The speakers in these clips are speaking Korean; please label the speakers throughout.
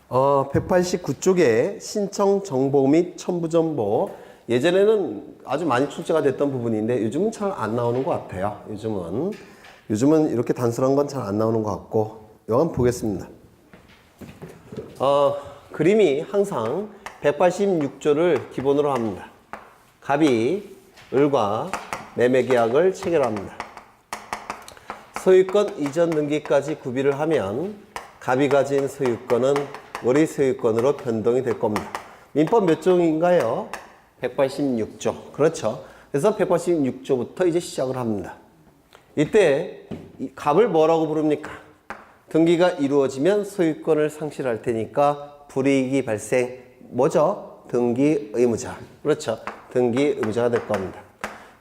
Speaker 1: 189쪽에 신청 정보 및 첨부 정보. 예전에는 아주 많이 출제가 됐던 부분인데 요즘은 잘 안 나오는 것 같아요. 요즘은 이렇게 단순한 건 잘 안 나오는 것 같고, 이거 한번 보겠습니다. 그림이 항상 186조를 기본으로 합니다. 갑이 을과 매매계약을 체결합니다. 소유권 이전 등기까지 구비를 하면 갑이 가진 소유권은 을의 소유권으로 변동이 될 겁니다. 민법 몇 조인가요? 186조. 그렇죠. 그래서 186조부터 이제 시작을 합니다. 이때 이 갑을 뭐라고 부릅니까? 등기가 이루어지면 소유권을 상실할 테니까 불이익이 발생. 뭐죠? 등기 의무자. 그렇죠. 등기 의무자가 될 겁니다.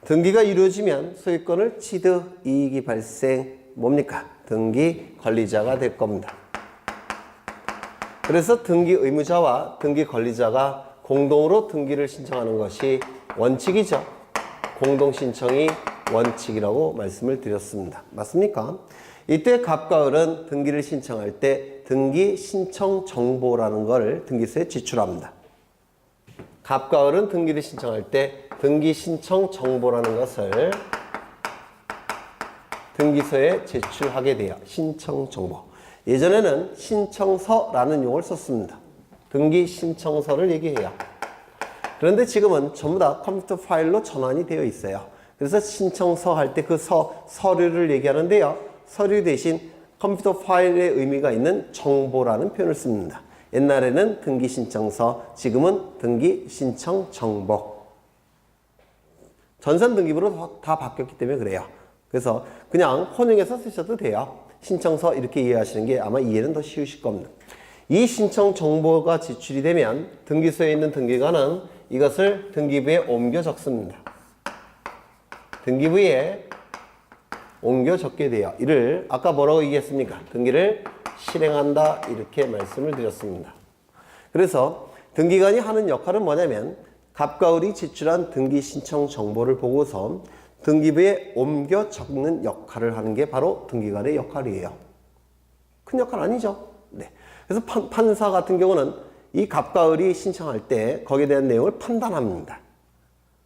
Speaker 1: 등기가 이루어지면 소유권을 취득 이익이 발생. 뭡니까? 등기 권리자가 될 겁니다. 그래서 등기 의무자와 등기 권리자가 공동으로 등기를 신청하는 것이 원칙이죠. 공동 신청이 원칙이라고 말씀을 드렸습니다. 맞습니까? 이때 갑과 을은 등기를 신청할 때 등기 신청 정보라는 걸 등기소에 제출합니다. 갑과 을은 등기를 신청할 때 등기 신청 정보라는 것을 등기소에 제출하게 돼요. 신청 정보. 예전에는 신청서라는 용어를 썼습니다. 등기 신청서를 얘기해요. 그런데 지금은 전부 다 컴퓨터 파일로 전환이 되어 있어요. 그래서 신청서 할 때 그 서류를 얘기하는데요. 서류 대신 컴퓨터 파일의 의미가 있는 정보라는 표현을 씁니다. 옛날에는 등기 신청서, 지금은 등기 신청 정보. 전산 등기부로 다 바뀌었기 때문에 그래요. 그래서 그냥 혼용해서 쓰셔도 돼요. 신청서 이렇게 이해하시는 게 아마 이해는 더 쉬우실 겁니다. 이 신청 정보가 제출이 되면 등기소에 있는 등기관은 이것을 등기부에 옮겨 적습니다. 등기부에 옮겨 적게 돼요. 이를 아까 뭐라고 얘기했습니까? 등기를 실행한다 이렇게 말씀을 드렸습니다. 그래서 등기관이 하는 역할은 뭐냐면 갑과 을이 제출한 등기 신청 정보를 보고서 등기부에 옮겨 적는 역할을 하는 게 바로 등기관의 역할이에요. 큰 역할 아니죠? 네. 그래서 판사 같은 경우는 이 갑과 을이 신청할 때 거기에 대한 내용을 판단합니다.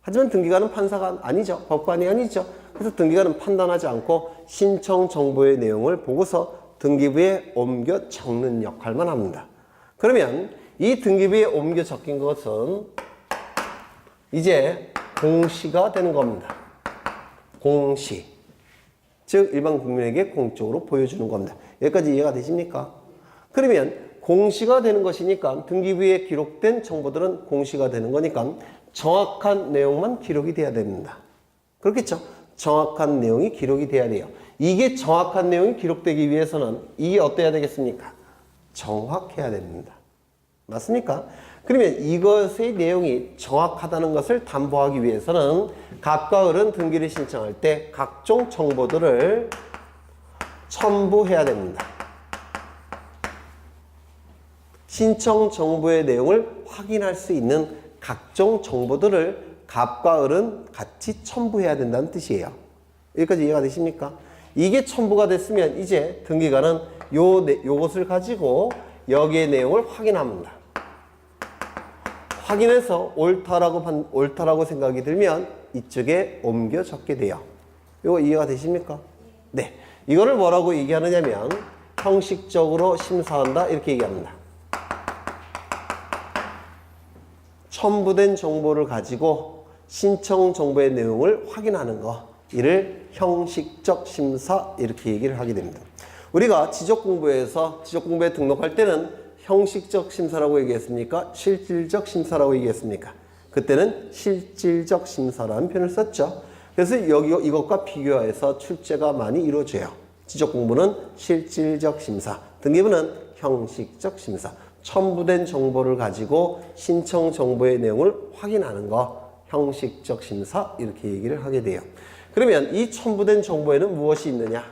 Speaker 1: 하지만 등기관은 판사가 아니죠. 법관이 아니죠. 그래서 등기관은 판단하지 않고 신청 정보의 내용을 보고서 등기부에 옮겨 적는 역할만 합니다. 그러면 이 등기부에 옮겨 적힌 것은 이제 공시가 되는 겁니다. 공시. 즉 일반 국민에게 공적으로 보여주는 겁니다. 여기까지 이해가 되십니까? 그러면 공시가 되는 것이니까 등기부에 기록된 정보들은 공시가 되는 거니까 정확한 내용만 기록이 돼야 됩니다. 그렇겠죠? 정확한 내용이 기록이 돼야 돼요. 이게 정확한 내용이 기록되기 위해서는 이게 어때야 되겠습니까? 정확해야 됩니다. 맞습니까? 그러면 이것의 내용이 정확하다는 것을 담보하기 위해서는 갑과 을은 등기를 신청할 때 각종 정보들을 첨부해야 됩니다. 신청 정보의 내용을 확인할 수 있는 각종 정보들을 갑과 을은 같이 첨부해야 된다는 뜻이에요. 여기까지 이해가 되십니까? 이게 첨부가 됐으면 이제 등기관은 요것을 가지고 여기의 내용을 확인합니다. 확인해서 옳다라고 생각이 들면 이쪽에 옮겨 적게 돼요. 이거 이해가 되십니까? 네. 이거를 뭐라고 얘기하느냐면 형식적으로 심사한다 이렇게 얘기합니다. 첨부된 정보를 가지고 신청 정보의 내용을 확인하는 거, 이를 형식적 심사 이렇게 얘기를 하게 됩니다. 우리가 지적공부에서 지적공부에 등록할 때는 형식적 심사라고 얘기했습니까? 실질적 심사라고 얘기했습니까? 그때는 실질적 심사라는 표현을 썼죠. 그래서 이것과 비교해서 출제가 많이 이루어져요. 지적공부는 실질적 심사, 등기부는 형식적 심사. 첨부된 정보를 가지고 신청 정보의 내용을 확인하는 거, 형식적 심사 이렇게 얘기를 하게 돼요. 그러면 이 첨부된 정보에는 무엇이 있느냐?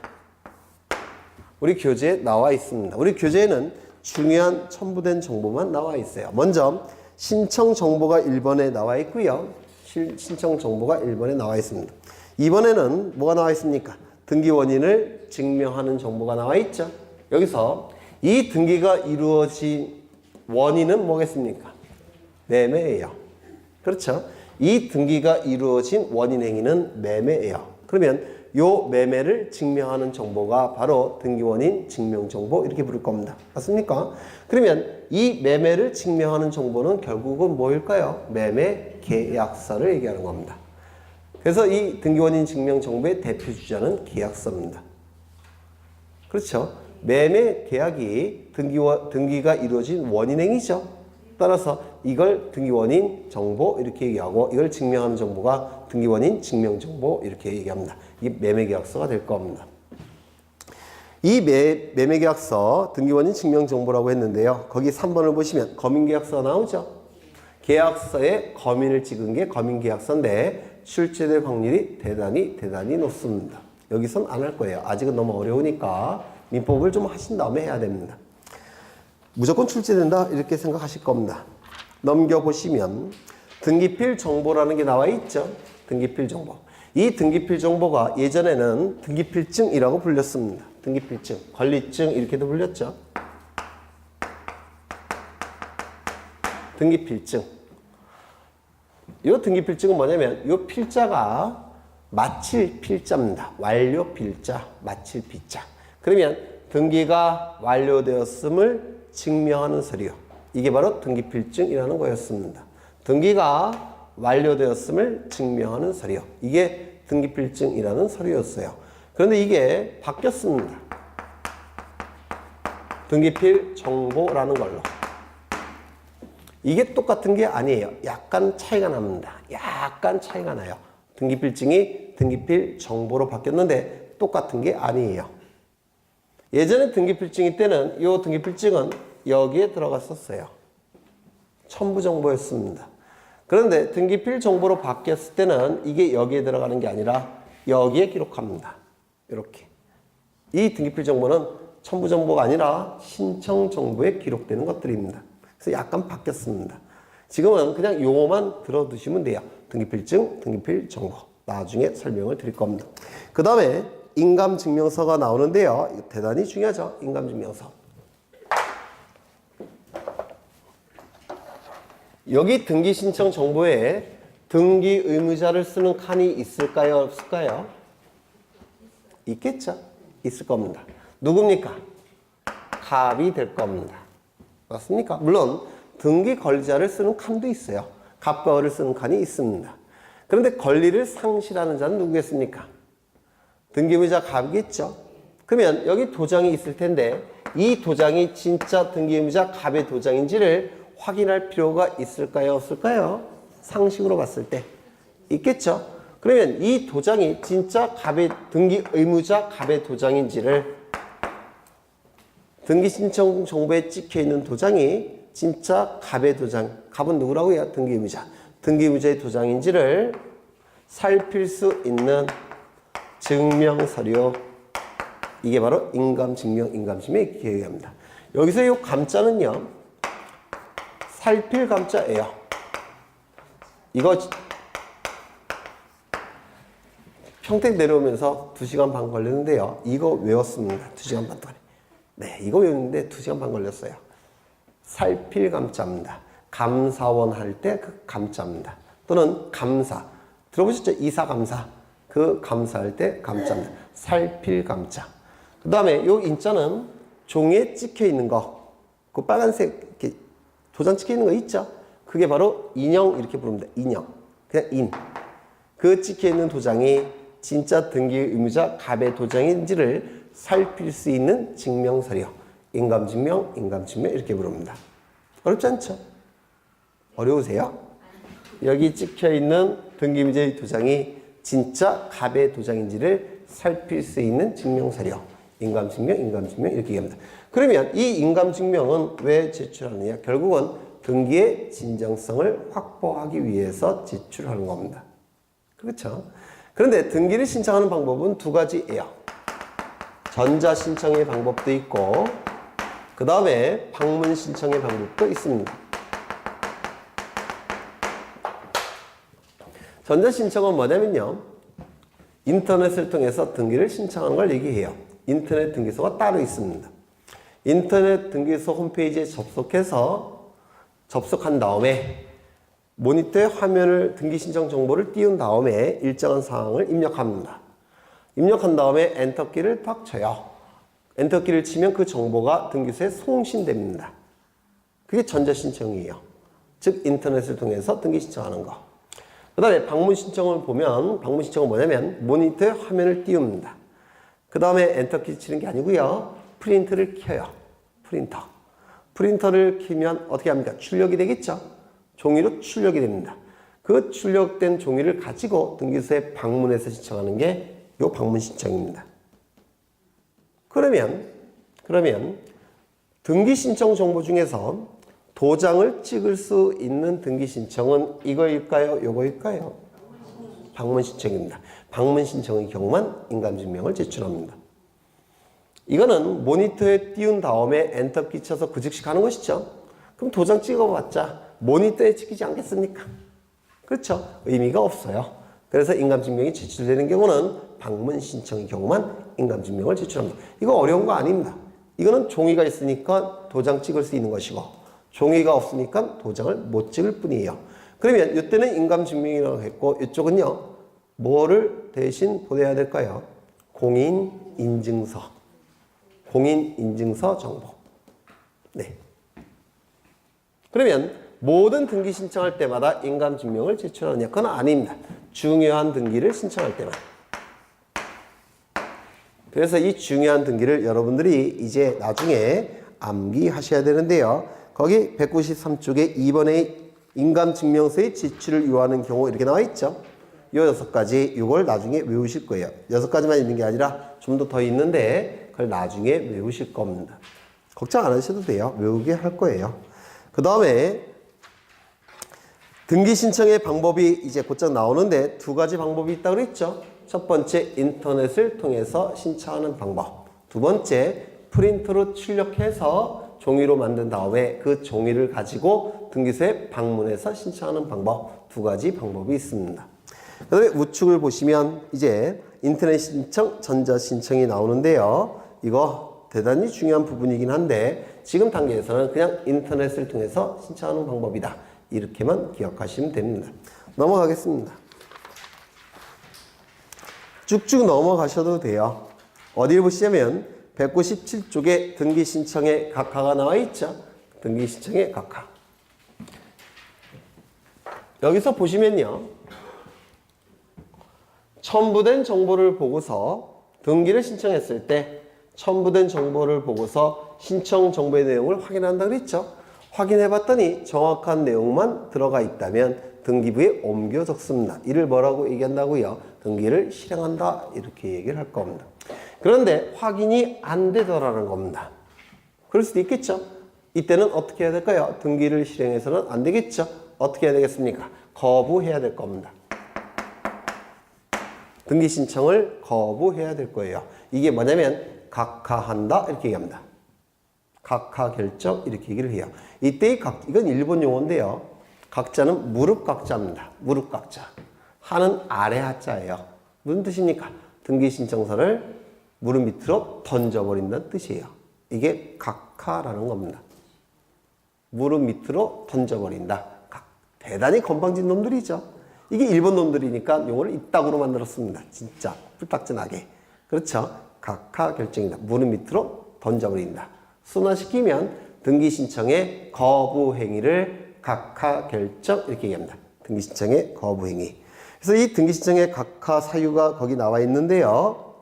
Speaker 1: 우리 교재에 나와 있습니다. 우리 교재에는 중요한 첨부된 정보만 나와 있어요. 먼저 신청 정보가 1번에 나와 있고요. 신청 정보가 1번에 나와 있습니다. 2번에는 뭐가 나와 있습니까? 등기 원인을 증명하는 정보가 나와 있죠. 여기서 이 등기가 이루어진 원인은 뭐겠습니까? 매매예요. 그렇죠? 이 등기가 이루어진 원인 행위는 매매예요. 그러면 요 매매를 증명하는 정보가 바로 등기원인 증명정보 이렇게 부를 겁니다. 맞습니까? 그러면 이 매매를 증명하는 정보는 결국은 뭐일까요? 매매 계약서를 얘기하는 겁니다. 그래서 이 등기원인 증명정보의 대표 주자는 계약서입니다. 그렇죠? 매매 계약이 등기가 이루어진 원인행위죠. 따라서 이걸 등기원인 정보 이렇게 얘기하고 이걸 증명하는 정보가 등기원인 증명정보 이렇게 얘기합니다. 이게 매매계약서가 될 겁니다. 이 매매계약서 등기원인 증명정보라고 했는데요. 거기 3번을 보시면 거민계약서가 나오죠. 계약서에 거민을 찍은 게 거민계약서인데 출제될 확률이 대단히 높습니다. 여기선 안 할 거예요. 아직은 너무 어려우니까 민법을 좀 하신 다음에 해야 됩니다. 무조건 출제된다 이렇게 생각하실 겁니다. 넘겨보시면 등기필 정보라는 게 나와 있죠. 등기필 정보. 이 등기필 정보가 예전에는 등기필증이라고 불렸습니다. 등기필증, 권리증 이렇게도 불렸죠. 등기필증. 이 등기필증은 뭐냐면 이 필자가 마칠 필자입니다. 완료 필자, 마칠 필자. 그러면 등기가 완료되었음을 증명하는 서류. 이게 바로 등기필증이라는 거였습니다. 등기가 완료되었음을 증명하는 서류. 이게 등기필증이라는 서류였어요. 그런데 이게 바뀌었습니다. 등기필 정보라는 걸로. 이게 똑같은 게 아니에요. 약간 차이가 납니다. 약간 차이가 나요. 등기필증이 등기필 정보로 바뀌었는데 똑같은 게 아니에요. 예전에 등기필증일 때는 이 등기필증은 여기에 들어갔었어요. 첨부정보였습니다. 그런데 등기필 정보로 바뀌었을 때는 이게 여기에 들어가는 게 아니라 여기에 기록합니다. 이렇게. 이 등기필 정보는 첨부정보가 아니라 신청정보에 기록되는 것들입니다. 그래서 약간 바뀌었습니다. 지금은 그냥 용어만 들어두시면 돼요. 등기필증, 등기필 정보. 나중에 설명을 드릴 겁니다. 그 다음에 인감증명서가 나오는데요. 이거 대단히 중요하죠. 인감증명서. 여기 등기 신청 정보에 등기 의무자를 쓰는 칸이 있을까요? 없을까요? 있겠죠. 있을 겁니다. 누굽니까? 갑이 될 겁니다. 맞습니까? 물론 등기 권리자를 쓰는 칸도 있어요. 갑과 을을 쓰는 칸이 있습니다. 그런데 권리를 상실하는 자는 누구겠습니까? 등기의무자 갑이겠죠. 그러면 여기 도장이 있을 텐데 이 도장이 진짜 등기의무자 갑의 도장인지를 확인할 필요가 있을까요? 없을까요? 상식으로 봤을 때 있겠죠. 그러면 이 도장이 진짜 갑의 등기의무자 갑의 도장인지를 등기신청 정보에 찍혀있는 도장이 진짜 갑의 도장, 갑은 누구라고요? 등기의무자. 등기의무자의 도장인지를 살필 수 있는 증명서류. 이게 바로 인감증명, 인감증명에 기여합니다. 여기서 이 감자는요. 살필 감자예요. 이거 평택 내려오면서 2시간 반 걸렸는데요. 이거 외웠습니다. 2시간 반 동안에. 네, 이거 외웠는데 2시간 반 걸렸어요. 살필 감자입니다. 감사원 할 때 그 감자입니다. 또는 감사. 들어보셨죠? 이사 감사. 그 감사할 때 감자입니다. 살필 감자. 그 다음에 요 인자는 종이에 찍혀 있는 거. 그 빨간색 이렇게 도장 찍혀 있는 거 있죠? 그게 바로 인형 이렇게 부릅니다. 인형. 그냥 인. 그 찍혀 있는 도장이 진짜 등기 의무자 갑의 도장인지를 살필 수 있는 증명서류. 인감증명, 인감증명 이렇게 부릅니다. 어렵지 않죠? 어려우세요? 여기 찍혀 있는 등기 의무자의 도장이 진짜 갑의 도장인지를 살필 수 있는 증명서류. 인감증명, 인감증명 이렇게 얘기합니다. 그러면 이 인감증명은 왜 제출하느냐? 결국은 등기의 진정성을 확보하기 위해서 제출하는 겁니다. 그렇죠? 그런데 등기를 신청하는 방법은 2가지예요. 전자신청의 방법도 있고 그 다음에 방문신청의 방법도 있습니다. 전자신청은 뭐냐면요. 인터넷을 통해서 등기를 신청하는 걸 얘기해요. 인터넷 등기소가 따로 있습니다. 인터넷 등기소 홈페이지에 접속한 다음에 모니터에 화면을 등기 신청 정보를 띄운 다음에 일정한 사항을 입력합니다. 입력한 다음에 엔터키를 딱 쳐요. 엔터키를 치면 그 정보가 등기소에 송신됩니다. 그게 전자신청이에요. 즉 인터넷을 통해서 등기 신청하는 거. 그 다음에 방문 신청을 보면 방문 신청은 뭐냐면 모니터에 화면을 띄웁니다. 그 다음에 엔터키 치는 게 아니고요. 프린트를 켜요. 프린터를 켜면 어떻게 합니까? 출력이 되겠죠? 종이로 출력이 됩니다. 그 출력된 종이를 가지고 등기소에 방문해서 신청하는 게 요 방문 신청입니다. 그러면 등기 신청 정보 중에서 도장을 찍을 수 있는 등기 신청은 이거일까요? 요거일까요? 방문 신청입니다. 방문 신청의 경우만 인감증명을 제출합니다. 이거는 모니터에 띄운 다음에 엔터키 쳐서 그 즉시 가는 것이죠. 그럼 도장 찍어봤자 모니터에 찍히지 않겠습니까? 그렇죠? 의미가 없어요. 그래서 인감증명이 제출되는 경우는 방문 신청의 경우만 인감증명을 제출합니다. 이거 어려운 거 아닙니다. 이거는 종이가 있으니까 도장 찍을 수 있는 것이고 종이가 없으니까 도장을 못 찍을 뿐이에요. 그러면 이때는 인감증명이라고 했고 이쪽은요. 뭐를 대신 보내야 될까요? 공인인증서 정보. 네. 그러면 모든 등기 신청할 때마다 인감증명을 제출하느냐? 그건 아닙니다. 중요한 등기를 신청할 때만. 그래서 이 중요한 등기를 여러분들이 이제 나중에 암기하셔야 되는데요. 거기 193쪽에 2번의 인감증명서의 제출을 요하는 경우 이렇게 나와 있죠. 이 6가지 이걸 나중에 외우실 거예요. 6가지만 있는 게 아니라 좀 더 있는데 그걸 나중에 외우실 겁니다. 걱정 안 하셔도 돼요. 외우게 할 거예요. 그 다음에 등기 신청의 방법이 이제 곧장 나오는데 2가지 방법이 있다고 그랬죠. 첫 번째 인터넷을 통해서 신청하는 방법. 두 번째 프린터로 출력해서 종이로 만든 다음에 그 종이를 가지고 등기소에 방문해서 신청하는 방법. 2가지 방법이 있습니다. 그 다음에 우측을 보시면 이제 인터넷 신청, 전자 신청이 나오는데요. 이거 대단히 중요한 부분이긴 한데 지금 단계에서는 그냥 인터넷을 통해서 신청하는 방법이다. 이렇게만 기억하시면 됩니다. 넘어가겠습니다. 쭉쭉 넘어가셔도 돼요. 어디를 보시냐면 197쪽에 등기 신청의 각하가 나와 있죠. 등기 신청의 각하. 여기서 보시면요. 첨부된 정보를 보고서 등기를 신청했을 때 첨부된 정보를 보고서 신청 정보의 내용을 확인한다 그랬죠. 확인해 봤더니 정확한 내용만 들어가 있다면 등기부에 옮겨 적습니다. 이를 뭐라고 얘기한다고요? 등기를 실행한다 이렇게 얘기를 할 겁니다. 그런데 확인이 안 되더라는 겁니다. 그럴 수도 있겠죠. 이때는 어떻게 해야 될까요? 등기를 실행해서는 안 되겠죠. 어떻게 해야 되겠습니까? 거부해야 될 겁니다. 등기 신청을 거부해야 될 거예요. 이게 뭐냐면 각하한다 이렇게 얘기합니다. 각하 결정 이렇게 얘기를 해요. 이때의 이건 일본 용어인데요. 각자는 무릎 각자입니다. 무릎 각자. 하는 아래 하자예요. 무슨 뜻입니까? 등기 신청서를 무릎 밑으로 던져버린다는 뜻이에요. 이게 각하라는 겁니다. 무릎 밑으로 던져버린다. 대단히 건방진 놈들이죠. 이게 일본 놈들이니까 용어를 이따구로 만들었습니다. 진짜 뿔딱지나게. 그렇죠? 각하 결정이다. 무릎 밑으로 던져버린다. 순화시키면 등기 신청의 거부 행위를 각하 결정 이렇게 얘기합니다. 등기 신청의 거부 행위. 그래서 이 등기 신청의 각하 사유가 거기 나와 있는데요.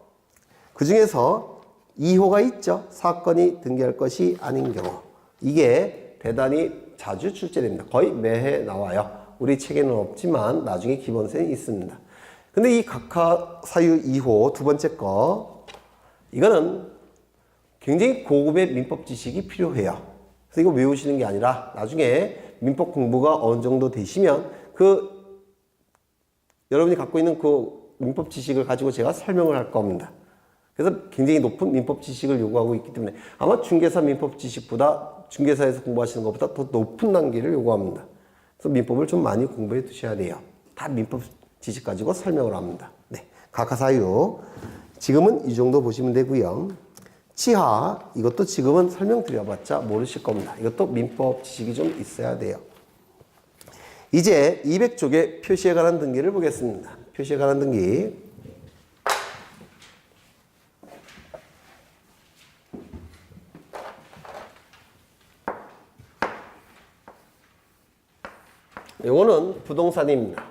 Speaker 1: 그 중에서 2호가 있죠. 사건이 등기할 것이 아닌 경우. 이게 대단히 자주 출제됩니다. 거의 매해 나와요. 우리 책에는 없지만 나중에 기본서에 있습니다. 근데 이 각하 사유 2호 두 번째 거 이거는 굉장히 고급의 민법 지식이 필요해요. 그래서 이거 외우시는 게 아니라 나중에 민법 공부가 어느 정도 되시면 여러분이 갖고 있는 그 민법 지식을 가지고 제가 설명을 할 겁니다. 그래서 굉장히 높은 민법 지식을 요구하고 있기 때문에 아마 중개사 민법 지식보다 중개사에서 공부하시는 것보다 더 높은 단계를 요구합니다. 그래서 민법을 좀 많이 공부해 두셔야 돼요. 다 민법 지식 가지고 설명을 합니다. 네, 각하 사유. 지금은 이 정도 보시면 되고요. 치하, 이것도 지금은 설명드려봤자 모르실 겁니다. 이것도 민법 지식이 좀 있어야 돼요. 이제 200쪽에 표시에 관한 등기를 보겠습니다. 표시에 관한 등기. 요거는 부동산입니다.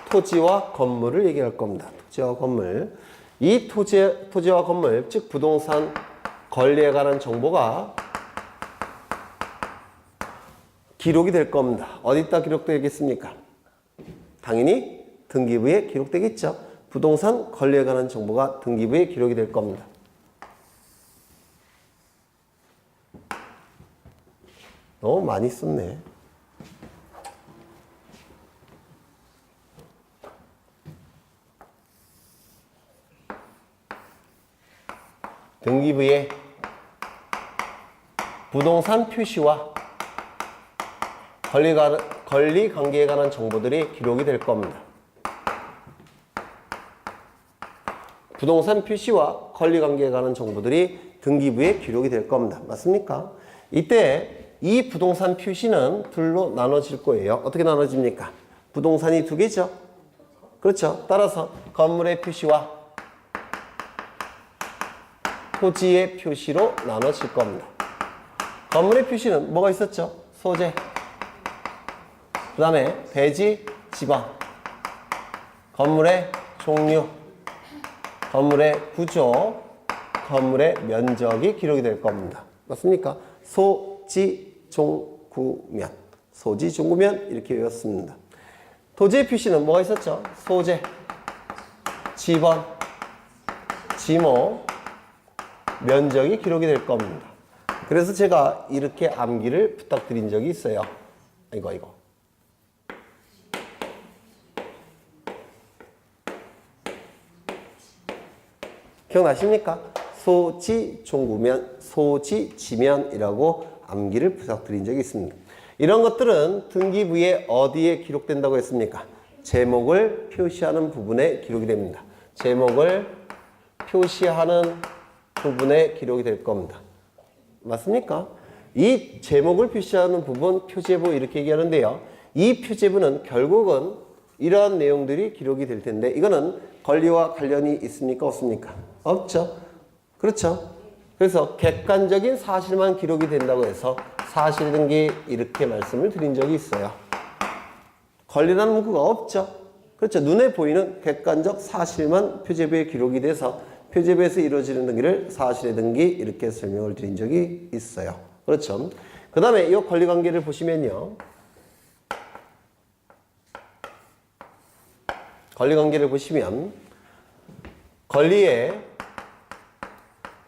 Speaker 1: 토지와 건물을 얘기할 겁니다. 토지와 건물. 이 토지와 건물, 즉 부동산 권리에 관한 정보가 기록이 될 겁니다. 어디다 기록되겠습니까? 당연히 등기부에 기록되겠죠. 부동산 권리에 관한 정보가 등기부에 기록이 될 겁니다. 너무 많이 썼네. 등기부에 부동산 표시와 권리 관계에 관한 정보들이 기록이 될 겁니다. 부동산 표시와 권리 관계에 관한 정보들이 등기부에 기록이 될 겁니다. 맞습니까? 이때 이 부동산 표시는 둘로 나눠질 거예요. 어떻게 나눠집니까? 부동산이 두 개죠. 그렇죠. 따라서 건물의 표시와 토지의 표시로 나눠질 겁니다. 건물의 표시는 뭐가 있었죠? 소재, 그 다음에 대지, 지방, 건물의 종류, 건물의 구조, 건물의 면적이 기록이 될 겁니다. 맞습니까? 소지, 종, 구면. 소지, 종, 구면 이렇게 외웠습니다. 토지의 표시는 뭐가 있었죠? 소재, 지번, 지모, 면적이 기록이 될 겁니다. 그래서 제가 이렇게 암기를 부탁드린 적이 있어요. 이거. 기억나십니까? 소지, 종구면, 소지, 지면이라고 암기를 부탁드린 적이 있습니다. 이런 것들은 등기부에 어디에 기록된다고 했습니까? 제목을 표시하는 부분에 기록이 됩니다. 제목을 표시하는 부분에 기록이 될 겁니다. 맞습니까? 이 제목을 표시하는 부분 표제부 이렇게 얘기하는데요. 이 표제부는 결국은 이러한 내용들이 기록이 될 텐데 이거는 권리와 관련이 있습니까? 없습니까? 없죠. 그렇죠. 그래서 객관적인 사실만 기록이 된다고 해서 사실등기 이렇게 말씀을 드린 적이 있어요. 권리라는 문구가 없죠. 그렇죠. 눈에 보이는 객관적 사실만 표제부에 기록이 돼서 표제부에서 이루어지는 등기를 사실의 등기 이렇게 설명을 드린 적이 있어요. 그렇죠. 그 다음에 이 권리관계를 보시면요. 권리관계를 보시면 권리의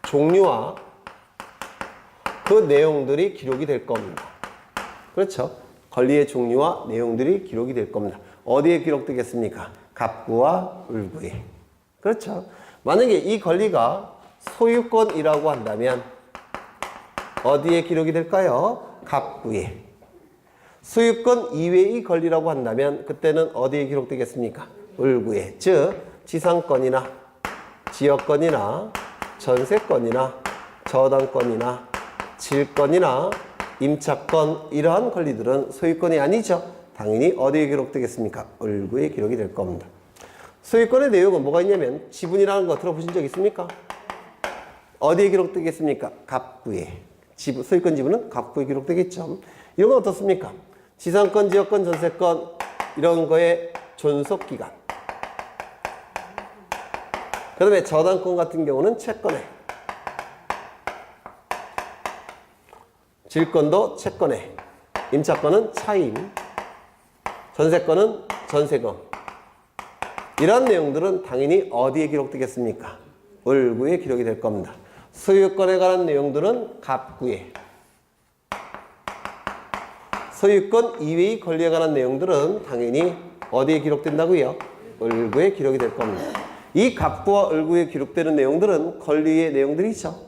Speaker 1: 종류와 그 내용들이 기록이 될 겁니다. 그렇죠. 권리의 종류와 내용들이 기록이 될 겁니다. 어디에 기록되겠습니까? 갑구와 을구에. 그렇죠. 만약에 이 권리가 소유권이라고 한다면 어디에 기록이 될까요? 갑구에. 소유권 이외의 권리라고 한다면 그때는 어디에 기록되겠습니까? 을구에. 즉 지상권이나 지역권이나 전세권이나 저당권이나 질권이나 임차권 이러한 권리들은 소유권이 아니죠. 당연히 어디에 기록되겠습니까? 을구에 기록이 될 겁니다. 소유권의 내용은 뭐가 있냐면 지분이라는 거 들어보신 적 있습니까? 어디에 기록되겠습니까? 갑구에. 소유권 지분은 갑구에 기록되겠죠. 이런 건 어떻습니까? 지상권, 지역권, 전세권 이런 거의 존속기간. 그 다음에 저당권 같은 경우는 채권에. 질권도 채권에. 임차권은 차임. 전세권은 전세금. 이런 내용들은 당연히 어디에 기록되겠습니까? 을구에 기록이 될 겁니다. 소유권에 관한 내용들은 갑구에. 소유권 이외의 권리에 관한 내용들은 당연히 어디에 기록된다고요? 을구에 기록이 될 겁니다. 이 갑구와 을구에 기록되는 내용들은 권리의 내용들이죠.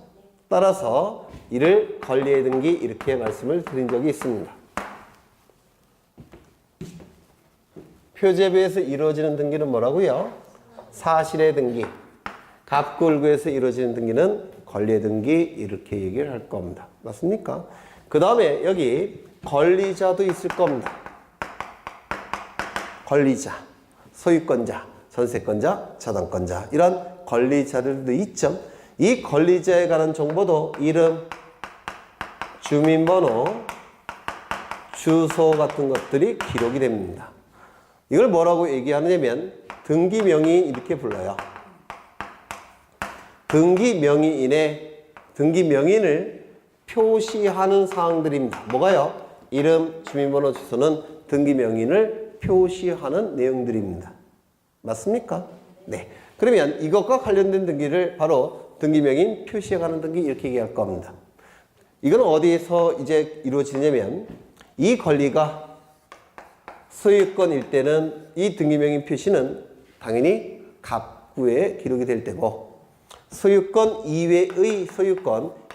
Speaker 1: 따라서 이를 권리의 등기 이렇게 말씀을 드린 적이 있습니다. 표제부에서 이루어지는 등기는 뭐라고요? 사실의 등기. 갑구을구에서 이루어지는 등기는 권리등기 이렇게 얘기를 할 겁니다. 맞습니까? 그 다음에 여기 권리자도 있을 겁니다. 권리자, 소유권자, 전세권자, 저당권자 이런 권리자들도 있죠. 이 권리자에 관한 정보도 이름, 주민번호, 주소 같은 것들이 기록이 됩니다. 이걸 뭐라고 얘기하냐면 등기명의인 이렇게 불러요. 등기명의인을 표시하는 사항들입니다. 뭐가요? 이름, 주민번호, 주소는 등기명의인을 표시하는 내용들입니다. 맞습니까? 네. 그러면 이것과 관련된 등기를 바로 등기명의인 표시에 관한 등기 이렇게 얘기할 겁니다. 이건 어디에서 이제 이루어지냐면 이 권리가 소유권일 때는 이 등기명의인 표시는 당연히 갑구에 기록이 될 때고 소유권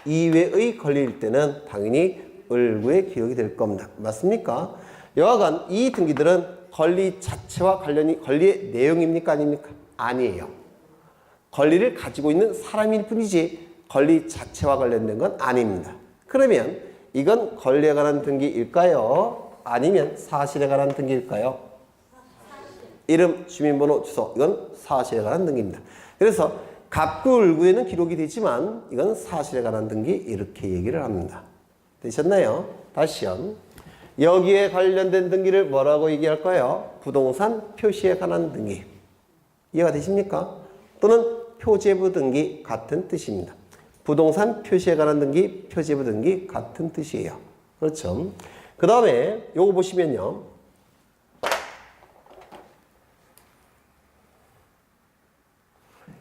Speaker 1: 이외의 권리일 때는 당연히 을구에 기록이 될 겁니다. 맞습니까? 여하간 이 등기들은 권리 자체와 권리의 내용입니까? 아닙니까? 아니에요. 권리를 가지고 있는 사람일 뿐이지 권리 자체와 관련된 건 아닙니다. 그러면 이건 권리에 관한 등기일까요? 아니면 사실에 관한 등기일까요? 이름, 주민번호, 주소 이건 사실에 관한 등기입니다. 그래서 갑구을구에는 기록이 되지만 이건 사실에 관한 등기 이렇게 얘기를 합니다. 되셨나요? 다시요. 여기에 관련된 등기를 뭐라고 얘기할까요? 부동산 표시에 관한 등기. 이해가 되십니까? 또는 표제부 등기 같은 뜻입니다. 부동산 표시에 관한 등기, 표제부 등기 같은 뜻이에요. 그렇죠? 그 다음에 요거 보시면요.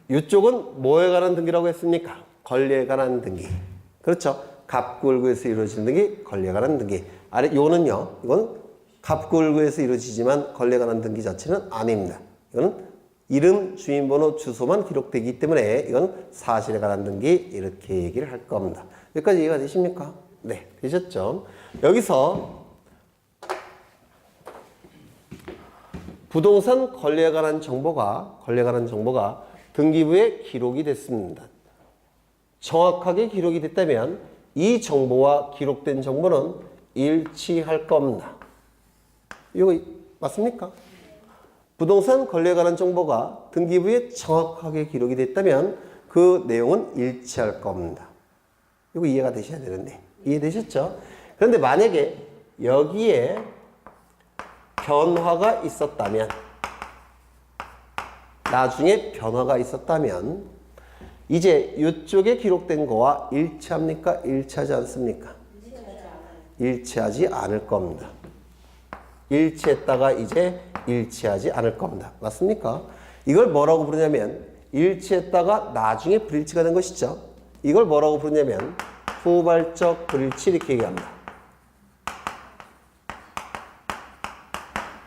Speaker 1: 이쪽은 뭐에 관한 등기라고 했습니까? 권리에 관한 등기. 그렇죠? 갑구을구에서 이루어지는 등기, 권리에 관한 등기. 아래 요는요. 이건 갑구을구에서 이루어지지만 권리에 관한 등기 자체는 아닙니다. 이거는 이름, 주민번호, 주소만 기록되기 때문에 이건 사실에 관한 등기 이렇게 얘기를 할 겁니다. 여기까지 이해가 되십니까? 네, 되셨죠? 여기서 부동산 권리에 관한 정보가 등기부에 기록이 됐습니다. 정확하게 기록이 됐다면 이 정보와 기록된 정보는 일치할 겁니다. 이거 맞습니까? 부동산 권리에 관한 정보가 등기부에 정확하게 기록이 됐다면 그 내용은 일치할 겁니다. 이거 이해가 되셔야 되는데 이해되셨죠? 그런데 만약에 여기에 변화가 있었다면 나중에 변화가 있었다면 이제 이쪽에 기록된 거와 일치합니까? 일치하지 않습니까? 일치하지 않을 겁니다. 일치했다가 이제 일치하지 않을 겁니다. 맞습니까? 이걸 뭐라고 부르냐면 일치했다가 나중에 불일치가 된 것이죠. 이걸 뭐라고 부르냐면 후발적 불일치 이렇게 얘기합니다.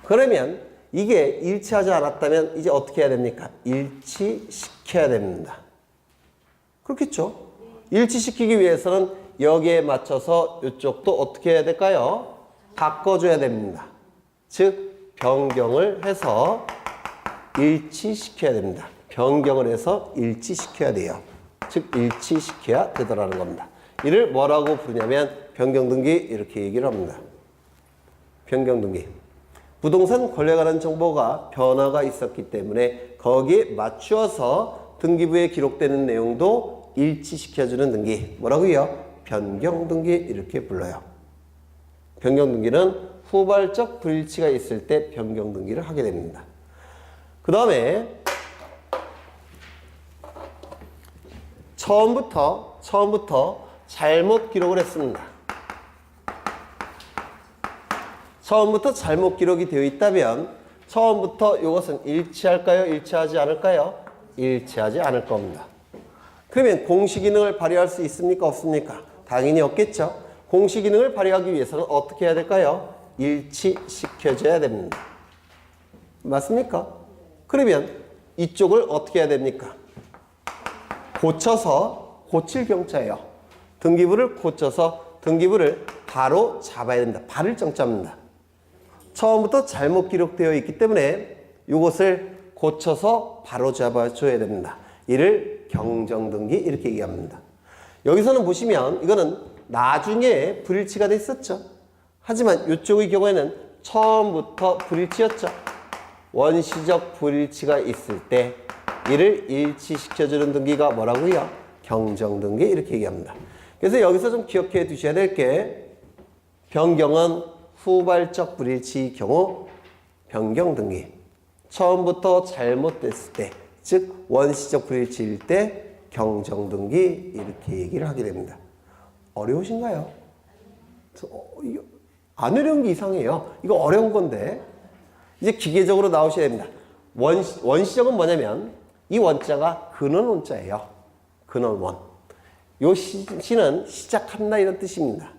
Speaker 1: 그러면 이게 일치하지 않았다면 이제 어떻게 해야 됩니까? 일치시켜야 됩니다. 그렇겠죠? 일치시키기 위해서는 여기에 맞춰서 이쪽도 어떻게 해야 될까요? 바꿔줘야 됩니다. 즉 변경을 해서 일치시켜야 됩니다. 변경을 해서 일치시켜야 돼요. 즉 일치시켜야 되더라는 겁니다. 이를 뭐라고 부르냐면 변경등기 이렇게 얘기를 합니다. 변경등기. 부동산 권리에 관한 정보가 변화가 있었기 때문에 거기에 맞추어서 등기부에 기록되는 내용도 일치시켜주는 등기. 뭐라고요? 변경등기 이렇게 불러요. 변경등기는 후발적 불일치가 있을 때 변경등기를 하게 됩니다. 그 다음에 처음부터 잘못 기록을 했습니다. 처음부터 잘못 기록이 되어 있다면 처음부터 이것은 일치할까요? 일치하지 않을까요? 일치하지 않을 겁니다. 그러면 공시기능을 발휘할 수 있습니까? 없습니까? 당연히 없겠죠. 공시기능을 발휘하기 위해서는 어떻게 해야 될까요? 일치시켜줘야 됩니다. 맞습니까? 그러면 이쪽을 어떻게 해야 됩니까? 고칠 경자예요. 등기부를 고쳐서 등기부를 바로 잡아야 됩니다. 바를 정자입니다. 처음부터 잘못 기록되어 있기 때문에 이것을 고쳐서 바로 잡아줘야 됩니다. 이를 이를 경정등기 이렇게 얘기합니다. 여기서는 보시면 이거는 나중에 불일치가 됐었죠. 하지만 이쪽의 경우에는 처음부터 불일치였죠. 원시적 불일치가 있을 때 이를 일치시켜주는 등기가 뭐라고요? 경정등기 이렇게 얘기합니다. 그래서 여기서 좀 기억해 두셔야 될 게 변경은 후발적 불일치의 경우 변경등기, 처음부터 잘못됐을 때, 즉 원시적 불일치일 때 경정등기 이렇게 얘기를 하게 됩니다. 어려우신가요? 이거 안 어려운 게 이상해요. 이거 어려운 건데 이제 기계적으로 나오셔야 됩니다. 원시적은 뭐냐면 이 원자가 근원 원자예요. 근원원. 요 시는 시작한다 이런 뜻입니다.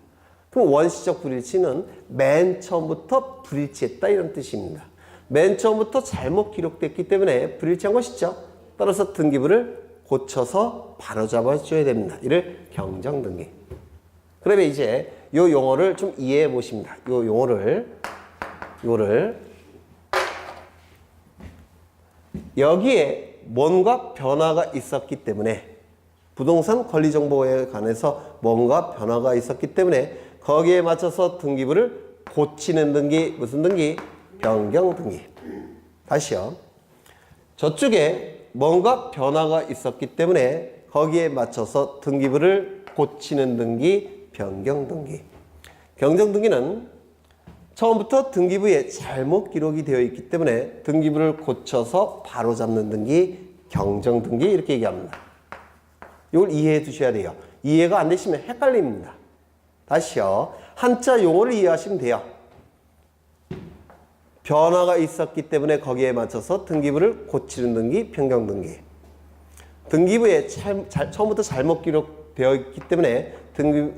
Speaker 1: 그럼 원시적 불일치는 맨 처음부터 불일치했다 이런 뜻입니다. 맨 처음부터 잘못 기록됐기 때문에 불일치한 것이죠. 따라서 등기부를 고쳐서 바로잡아 줘야 됩니다. 이를 경정등기. 그러면 이제 이 용어를 좀 이해해 보십니다. 이 용어를 여기에 뭔가 변화가 있었기 때문에 부동산 권리정보에 관해서 뭔가 변화가 있었기 때문에 거기에 맞춰서 등기부를 고치는 등기, 무슨 등기? 변경등기. 다시요. 저쪽에 뭔가 변화가 있었기 때문에 거기에 맞춰서 등기부를 고치는 등기, 변경등기. 경정등기는 처음부터 등기부에 잘못 기록이 되어 있기 때문에 등기부를 고쳐서 바로잡는 등기, 경정등기 이렇게 얘기합니다. 이걸 이해해 두셔야 돼요. 이해가 안 되시면 헷갈립니다. 다시요. 한자 용어를 이해하시면 돼요. 변화가 있었기 때문에 거기에 맞춰서 등기부를 고치는 등기, 변경등기. 등기부에 처음부터 잘못 기록되어 있기 때문에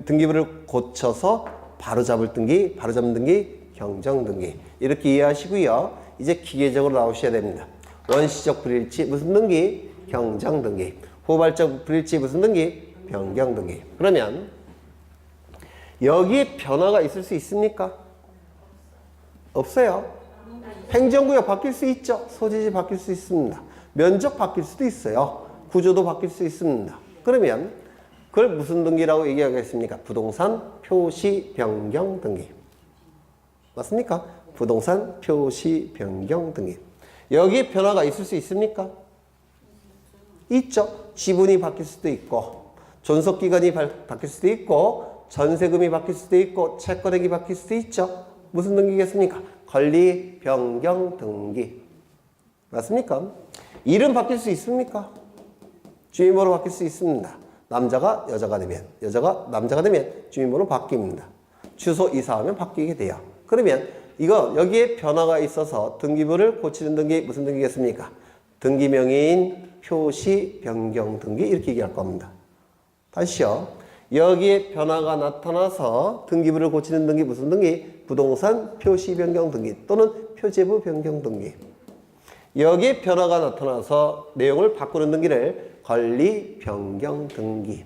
Speaker 1: 등기부를 고쳐서 바로잡을 등기, 바로잡는 등기, 경정등기. 이렇게 이해하시고요. 이제 기계적으로 나오셔야 됩니다. 원시적 불일치 무슨 등기? 경정등기. 후발적 불일치 무슨 등기? 변경등기. 그러면 여기에 변화가 있을 수 있습니까? 없어요. 행정구역 바뀔 수 있죠. 소재지 바뀔 수 있습니다. 면적 바뀔 수도 있어요. 구조도 바뀔 수 있습니다. 그러면 그걸 무슨 등기라고 얘기하겠습니까? 부동산 표시 변경 등기. 맞습니까? 부동산 표시 변경 등기. 여기에 변화가 있을 수 있습니까? 있죠. 지분이 바뀔 수도 있고 존속기간이 바뀔 수도 있고 전세금이 바뀔 수도 있고 채권액이 바뀔 수도 있죠. 무슨 등기겠습니까? 권리 변경 등기. 맞습니까? 이름 바뀔 수 있습니까? 주민번호 바뀔 수 있습니다. 남자가 여자가 되면, 여자가 남자가 되면 주민번호 바뀝니다. 주소 이사하면 바뀌게 돼요. 그러면 이거 여기에 변화가 있어서 등기부를 고치는 등기 무슨 등기겠습니까? 등기명의인 표시 변경 등기 이렇게 얘기할 겁니다. 다시요. 여기에 변화가 나타나서 등기부를 고치는 등기 무슨 등기? 부동산 표시 변경 등기 또는 표제부 변경 등기. 여기에 변화가 나타나서 내용을 바꾸는 등기를 권리 변경 등기.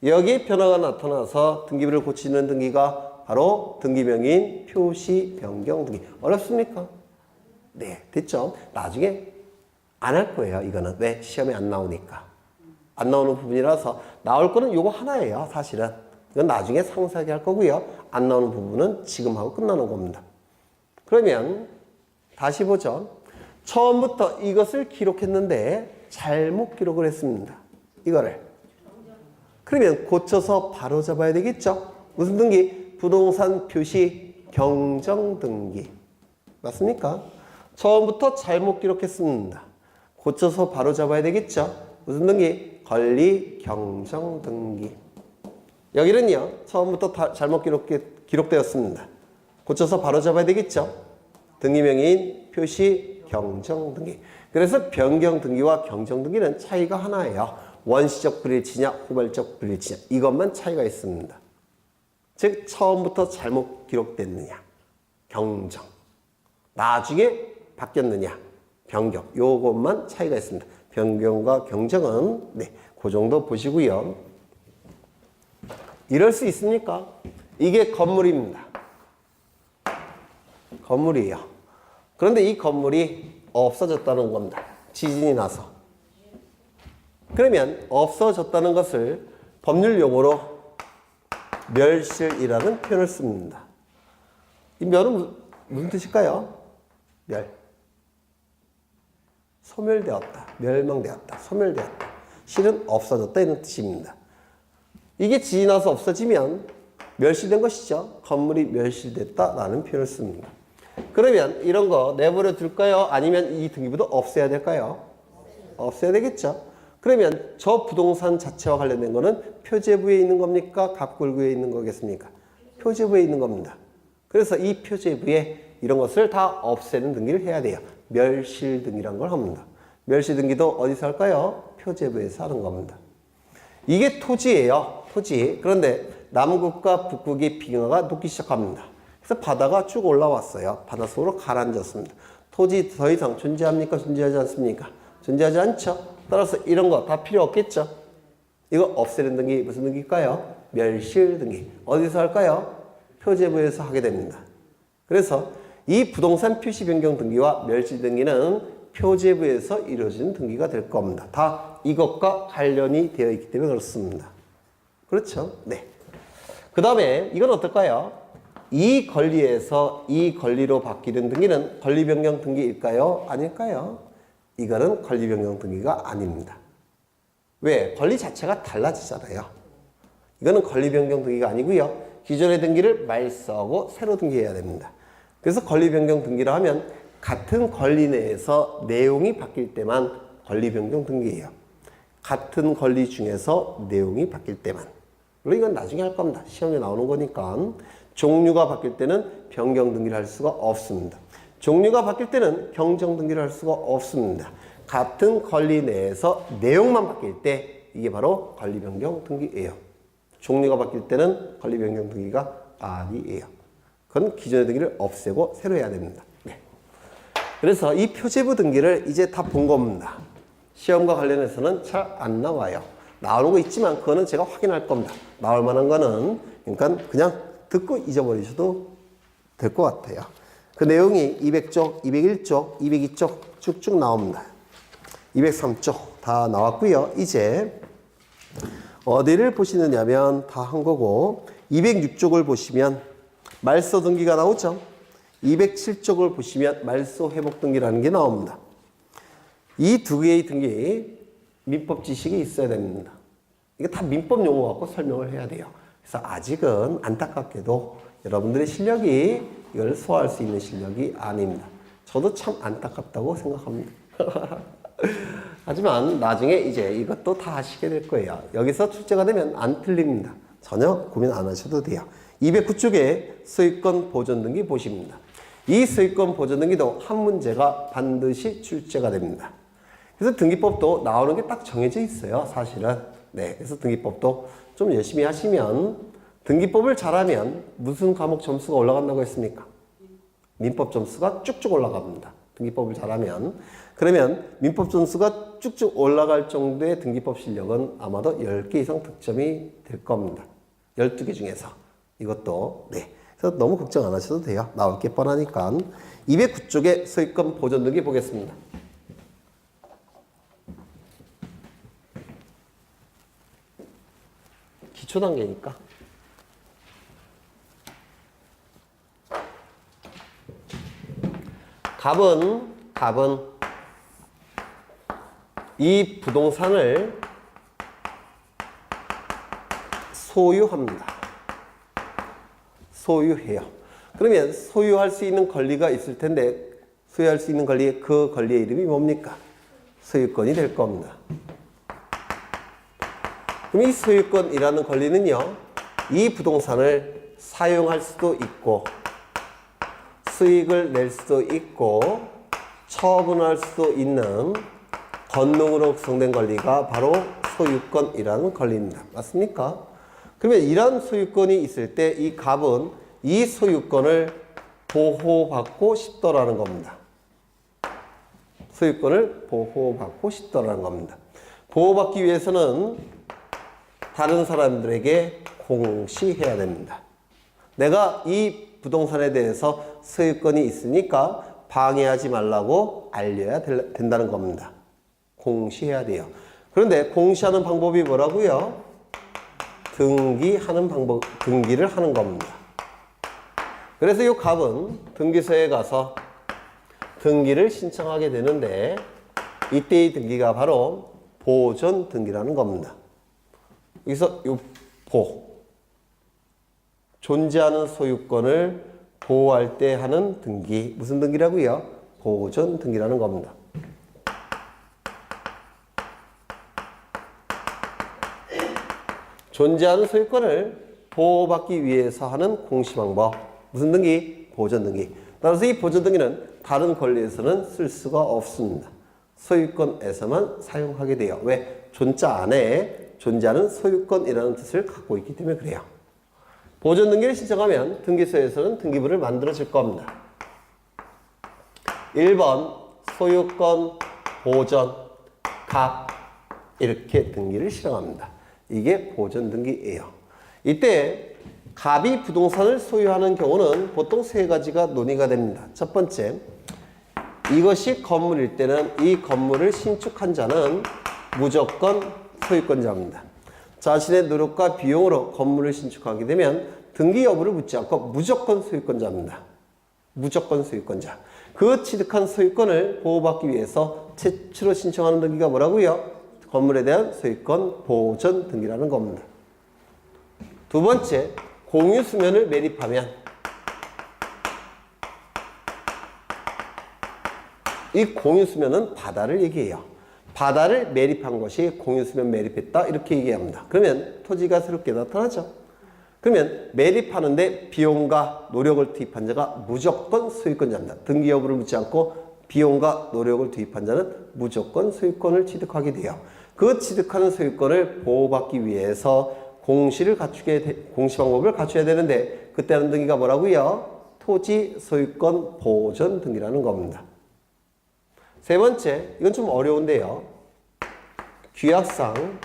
Speaker 1: 여기에 변화가 나타나서 등기부를 고치는 등기가 바로 등기명의인 표시 변경 등기. 어렵습니까? 네, 됐죠? 나중에 안 할 거예요. 이거는 왜? 시험에 안 나오니까. 안 나오는 부분이라서 나올 거는 요거 하나예요. 사실은. 이건 나중에 상세하게 할 거고요. 안 나오는 부분은 지금 하고 끝나는 겁니다. 그러면 다시 보죠. 처음부터 이것을 기록했는데 잘못 기록을 했습니다. 이거를. 그러면 고쳐서 바로 잡아야 되겠죠. 무슨 등기? 부동산 표시 경정 등기. 맞습니까? 처음부터 잘못 기록했습니다. 고쳐서 바로 잡아야 되겠죠. 무슨 등기? 권리 경정 등기. 여기는요. 처음부터 잘못 기록되었습니다. 고쳐서 바로 잡아야 되겠죠. 등기명의인 표시 경정 등기. 그래서 변경 등기와 경정 등기는 차이가 하나예요. 원시적 불일치냐 후발적 불일치냐 이것만 차이가 있습니다. 즉 처음부터 잘못 기록됐느냐 경정. 나중에 바뀌었느냐 변경. 요것만 차이가 있습니다. 변경과 경정은 네, 그 정도 보시고요. 이럴 수 있습니까? 이게 건물입니다. 건물이에요. 그런데 이 건물이 없어졌다는 겁니다. 지진이 나서. 그러면 없어졌다는 것을 법률 용어로 멸실이라는 표현을 씁니다. 이 멸은 무슨 뜻일까요? 멸. 소멸되었다, 멸망되었다, 소멸되었다. 실은 없어졌다 이런 뜻입니다. 이게 지나서 없어지면 멸실된 것이죠. 건물이 멸실됐다라는 표현을 씁니다. 그러면 이런 거 내버려 둘까요? 아니면 이 등기부도 없애야 될까요? 없애야 되겠죠. 그러면 저 부동산 자체와 관련된 거는 표제부에 있는 겁니까? 갑골구에 있는 거겠습니까? 표제부에 있는 겁니다. 그래서 이 표제부에 이런 것을 다 없애는 등기를 해야 돼요. 멸실등기란 걸 합니다. 멸실등기도 어디서 할까요? 표제부에서 하는 겁니다. 이게 토지예요. 토지. 그런데 남극과 북극의 빙하가 녹기 시작합니다. 그래서 바다가 쭉 올라왔어요. 바다 속으로 가라앉았습니다. 토지 더 이상 존재합니까? 존재하지 않습니까? 존재하지 않죠. 따라서 이런 거 다 필요 없겠죠. 이거 없애는 등기 무슨 등기일까요? 멸실등기. 어디서 할까요? 표제부에서 하게 됩니다. 그래서 이 부동산 표시 변경 등기와 멸실 등기는 표제부에서 이루어지는 등기가 될 겁니다. 다 이것과 관련이 되어 있기 때문에 그렇습니다. 그렇죠? 네. 그 다음에 이건 어떨까요? 이 권리에서 이 권리로 바뀌는 등기는 권리 변경 등기일까요? 아닐까요? 이거는 권리 변경 등기가 아닙니다. 왜? 권리 자체가 달라지잖아요. 이거는 권리 변경 등기가 아니고요. 기존의 등기를 말소하고 새로 등기해야 됩니다. 그래서 권리 변경 등기를 하면 같은 권리 내에서 내용이 바뀔 때만 권리 변경 등기예요. 같은 권리 중에서 내용이 바뀔 때만. 물론 이건 나중에 할 겁니다. 시험에 나오는 거니까. 종류가 바뀔 때는 변경 등기를 할 수가 없습니다. 종류가 바뀔 때는 경정 등기를 할 수가 없습니다. 같은 권리 내에서 내용만 바뀔 때 이게 바로 권리 변경 등기예요. 종류가 바뀔 때는 권리 변경 등기가 아니에요. 그건 기존의 등기를 없애고 새로 해야 됩니다. 네. 그래서 이 표제부 등기를 이제 다 본 겁니다. 시험과 관련해서는 잘 안 나와요. 나오는 거 있지만 그거는 제가 확인할 겁니다. 나올 만한 거는 그러니까 그냥 듣고 잊어버리셔도 될 것 같아요. 그 내용이 200쪽, 201쪽, 202쪽 쭉쭉 나옵니다. 203쪽 다 나왔고요. 이제 어디를 보시느냐면 다 한 거고 206쪽을 보시면 말소 등기가 나오죠. 207쪽을 보시면 말소 회복 등기라는 게 나옵니다. 이 두 개의 등기 민법 지식이 있어야 됩니다. 이게 다 민법 용어 갖고 설명을 해야 돼요. 그래서 아직은 안타깝게도 여러분들의 실력이 이걸 소화할 수 있는 실력이 아닙니다. 저도 참 안타깝다고 생각합니다. 하지만 나중에 이제 이것도 다 하시게 될 거예요. 여기서 출제가 되면 안 틀립니다. 전혀 고민 안 하셔도 돼요. 209쪽에 소유권 보존 등기 보십니다. 이 소유권 보존 등기도 한 문제가 반드시 출제가 됩니다. 그래서 등기법도 나오는 게 딱 정해져 있어요. 사실은. 네. 그래서 등기법도 좀 열심히 하시면 등기법을 잘하면 무슨 과목 점수가 올라간다고 했습니까? 민법 점수가 쭉쭉 올라갑니다. 등기법을 잘하면. 그러면 민법 점수가 쭉쭉 올라갈 정도의 등기법 실력은 아마도 10개 이상 득점이 될 겁니다. 12개 중에서. 이것도. 네. 그래서 너무 걱정 안 하셔도 돼요. 나올 게 뻔하니까. 209쪽에 소유권 보존 등기 보겠습니다. 기초 단계니까. 갑은 이 부동산을 소유합니다. 소유해요. 그러면 소유할 수 있는 권리가 있을 텐데 소유할 수 있는 권리, 그 권리의 이름이 뭡니까? 소유권이 될 겁니다. 그럼 이 소유권이라는 권리는요, 이 부동산을 사용할 수도 있고 수익을 낼 수도 있고 처분할 수도 있는 권능으로 구성된 권리가 바로 소유권이라는 권리입니다. 맞습니까? 그러면 이런 소유권이 있을 때 이 갑은 이 소유권을 보호받고 싶더라는 겁니다. 소유권을 보호받고 싶더라는 겁니다. 보호받기 위해서는 다른 사람들에게 공시해야 됩니다. 내가 이 부동산에 대해서 소유권이 있으니까 방해하지 말라고 알려야 된다는 겁니다. 공시해야 돼요. 그런데 공시하는 방법이 뭐라고요? 등기하는 방법, 등기를 하는 겁니다. 그래서 이 갑은 등기소에 가서 등기를 신청하게 되는데 이때의 등기가 바로 보존 등기라는 겁니다. 여기서 이 존재하는 소유권을 보호할 때 하는 등기, 무슨 등기라고요? 보존 등기라는 겁니다. 존재하는 소유권을 보호받기 위해서 하는 공시 방법, 무슨 등기? 보존 등기. 따라서 이 보존 등기는 다른 권리에서는 쓸 수가 없습니다. 소유권에서만 사용하게 돼요. 왜? 존자 안에 존재하는 소유권이라는 뜻을 갖고 있기 때문에 그래요. 보존 등기를 신청하면 등기소에서는 등기부를 만들어 줄 겁니다. 1번 소유권 보존 갑 이렇게 등기를 실행합니다. 이게 보존 등기예요. 이때 갑이 부동산을 소유하는 경우는 보통 세 가지가 논의가 됩니다. 첫 번째, 이것이 건물일 때는 이 건물을 신축한 자는 무조건 소유권자입니다. 자신의 노력과 비용으로 건물을 신축하게 되면 등기 여부를 묻지 않고 무조건 소유권자입니다. 무조건 소유권자. 그 취득한 소유권을 보호받기 위해서 최초로 신청하는 등기가 뭐라고요? 건물에 대한 소유권 보존 등기라는 겁니다. 두 번째, 공유 수면을 매립하면 이 공유 수면은 바다를 얘기해요. 바다를 매립한 것이 공유 수면 매립했다 이렇게 얘기합니다. 그러면 토지가 새롭게 나타나죠. 그러면 매립하는데 비용과 노력을 투입한 자가 무조건 소유권자입니다. 등기 여부를 묻지 않고 비용과 노력을 투입한 자는 무조건 소유권을 취득하게 돼요. 그 취득하는 소유권을 보호받기 위해서 공시 방법을 갖춰야 되는데 그때 하는 등기가 뭐라고요? 토지 소유권 보존 등기라는 겁니다. 세 번째, 이건 좀 어려운데요. 규약상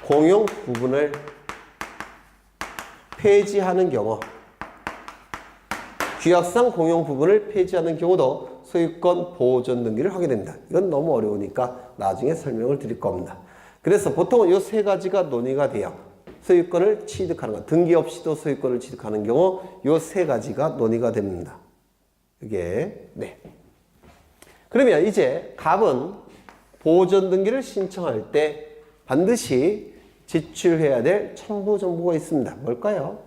Speaker 1: 공용 부분을 폐지하는 경우, 규약상 공용 부분을 폐지하는 경우도 소유권 보존 등기를 하게 됩니다. 이건 너무 어려우니까 나중에 설명을 드릴 겁니다. 그래서 보통은 이 세 가지가 논의가 돼요. 소유권을 취득하는 것, 등기 없이도 소유권을 취득하는 경우 이 세 가지가 논의가 됩니다. 이게 네. 그러면 이제 갑은 보존 등기를 신청할 때 반드시 제출해야 될 첨부 정보가 있습니다. 뭘까요?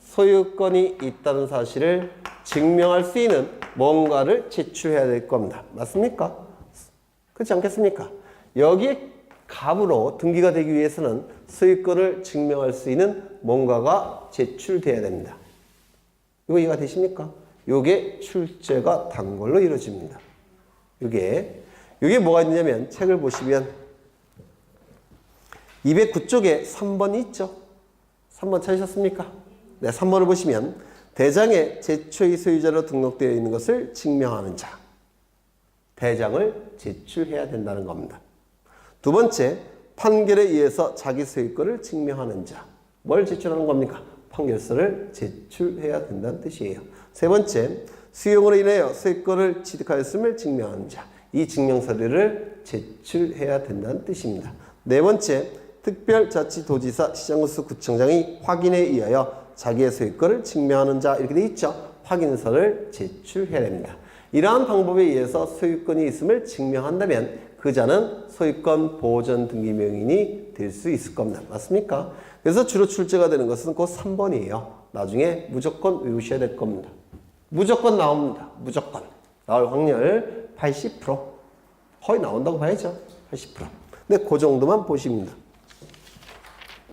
Speaker 1: 소유권이 있다는 사실을 증명할 수 있는 뭔가를 제출해야 될 겁니다. 맞습니까? 그렇지 않겠습니까? 여기에 갑으로 등기가 되기 위해서는 소유권을 증명할 수 있는 뭔가가 제출돼야 됩니다. 이거 이해가 되십니까? 요게 출제가 단골로 이루어집니다. 요게 뭐가 있냐면 책을 보시면 209쪽에 3번이 있죠. 3번 찾으셨습니까? 네, 3번을 보시면 대장에 제초의 소유자로 등록되어 있는 것을 증명하는 자. 대장을 제출해야 된다는 겁니다. 두 번째, 판결에 의해서 자기 소유권을 증명하는 자. 뭘 제출하는 겁니까? 판결서를 제출해야 된다는 뜻이에요. 세 번째, 수용으로 인하여 소유권을 취득하였음을 증명하는 자. 이 증명서류를 제출해야 된다는 뜻입니다. 네 번째, 특별자치도지사 시장군수 구청장이 확인에 의하여 자기의 소유권을 증명하는 자 이렇게 돼 있죠. 확인서를 제출해야 됩니다. 이러한 방법에 의해서 소유권이 있음을 증명한다면 그 자는 소유권 보존 등기 명인이 될 수 있을 겁니다. 맞습니까? 그래서 주로 출제가 되는 것은 그 3번이에요. 나중에 무조건 외우셔야 될 겁니다. 무조건 나옵니다. 무조건. 나올 확률 80%. 거의 나온다고 봐야죠. 80%. 근데 그 정도만 보십니다.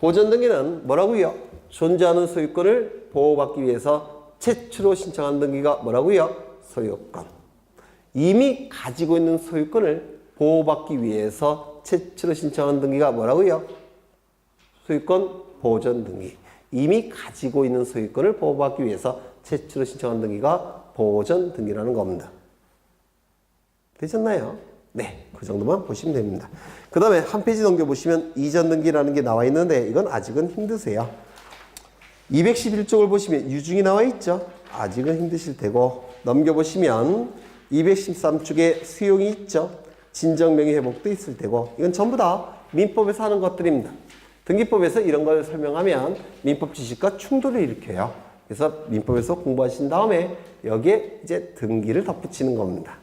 Speaker 1: 보존 등기는 뭐라고요? 존재하는 소유권을 보호받기 위해서 최초로 신청한 등기가 뭐라고요? 소유권. 이미 가지고 있는 소유권을 보호받기 위해서 최초로 신청한 등기가 뭐라고요? 소유권 보존 등기. 이미 가지고 있는 소유권을 보호받기 위해서 최초로 신청한 등기가 보존 등기라는 겁니다. 되셨나요? 네, 그 정도만 보시면 됩니다. 그 다음에 한 페이지 넘겨보시면 이전 등기라는 게 나와 있는데 이건 아직은 힘드세요. 211쪽을 보시면 유증이 나와 있죠. 아직은 힘드실 테고 넘겨보시면 213쪽에 수용이 있죠. 진정명의 회복도 있을 테고 이건 전부 다 민법에서 하는 것들입니다. 등기법에서 이런 걸 설명하면 민법 지식과 충돌을 일으켜요. 그래서 민법에서 공부하신 다음에 여기에 이제 등기를 덧붙이는 겁니다.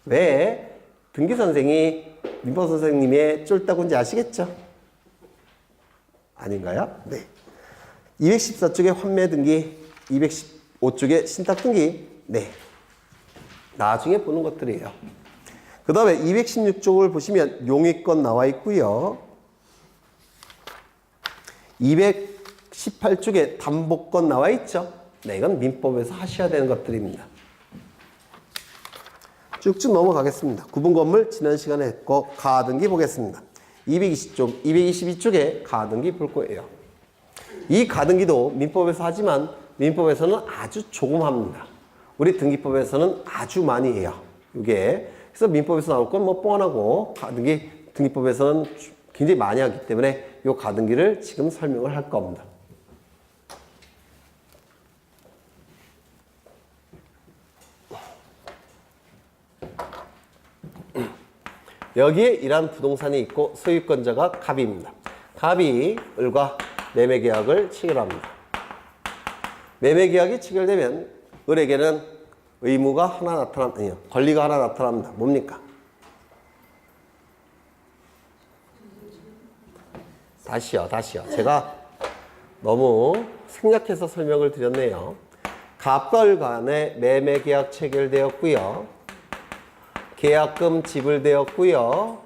Speaker 1: 왜 등기 선생이 민법 선생님의 쫄따구인지 아시겠죠? 아닌가요? 네. 214쪽에 환매 등기, 215쪽에 신탁 등기. 네. 나중에 보는 것들이에요. 그 다음에 216쪽을 보시면 용의권 나와 있고요. 218쪽에 담보권 나와 있죠. 네, 이건 민법에서 하셔야 되는 것들입니다. 쭉쭉 넘어가겠습니다. 구분 건물 지난 시간에 했고 가등기 보겠습니다. 220쪽, 222쪽에 가등기 볼 거예요. 이 가등기도 민법에서 하지만 민법에서는 아주 조금 합니다. 우리 등기법에서는 아주 많이 해요. 이게 그래서 민법에서 나올 건 뭐 뻔하고 가등기 등기법에서는 굉장히 많이 하기 때문에 이 가등기를 지금 설명을 할 겁니다. 여기에 이러한 부동산이 있고 소유권자가 갑입니다. 갑이 을과 매매계약을 체결합니다. 매매계약이 체결되면 을에게는 의무가 하나 나타납니다. 아니요, 권리가 하나 나타납니다. 뭡니까? 다시요. 제가 너무 생략해서 설명을 드렸네요. 갑과 을 간에 매매계약 체결되었고요. 계약금 지불되었고요.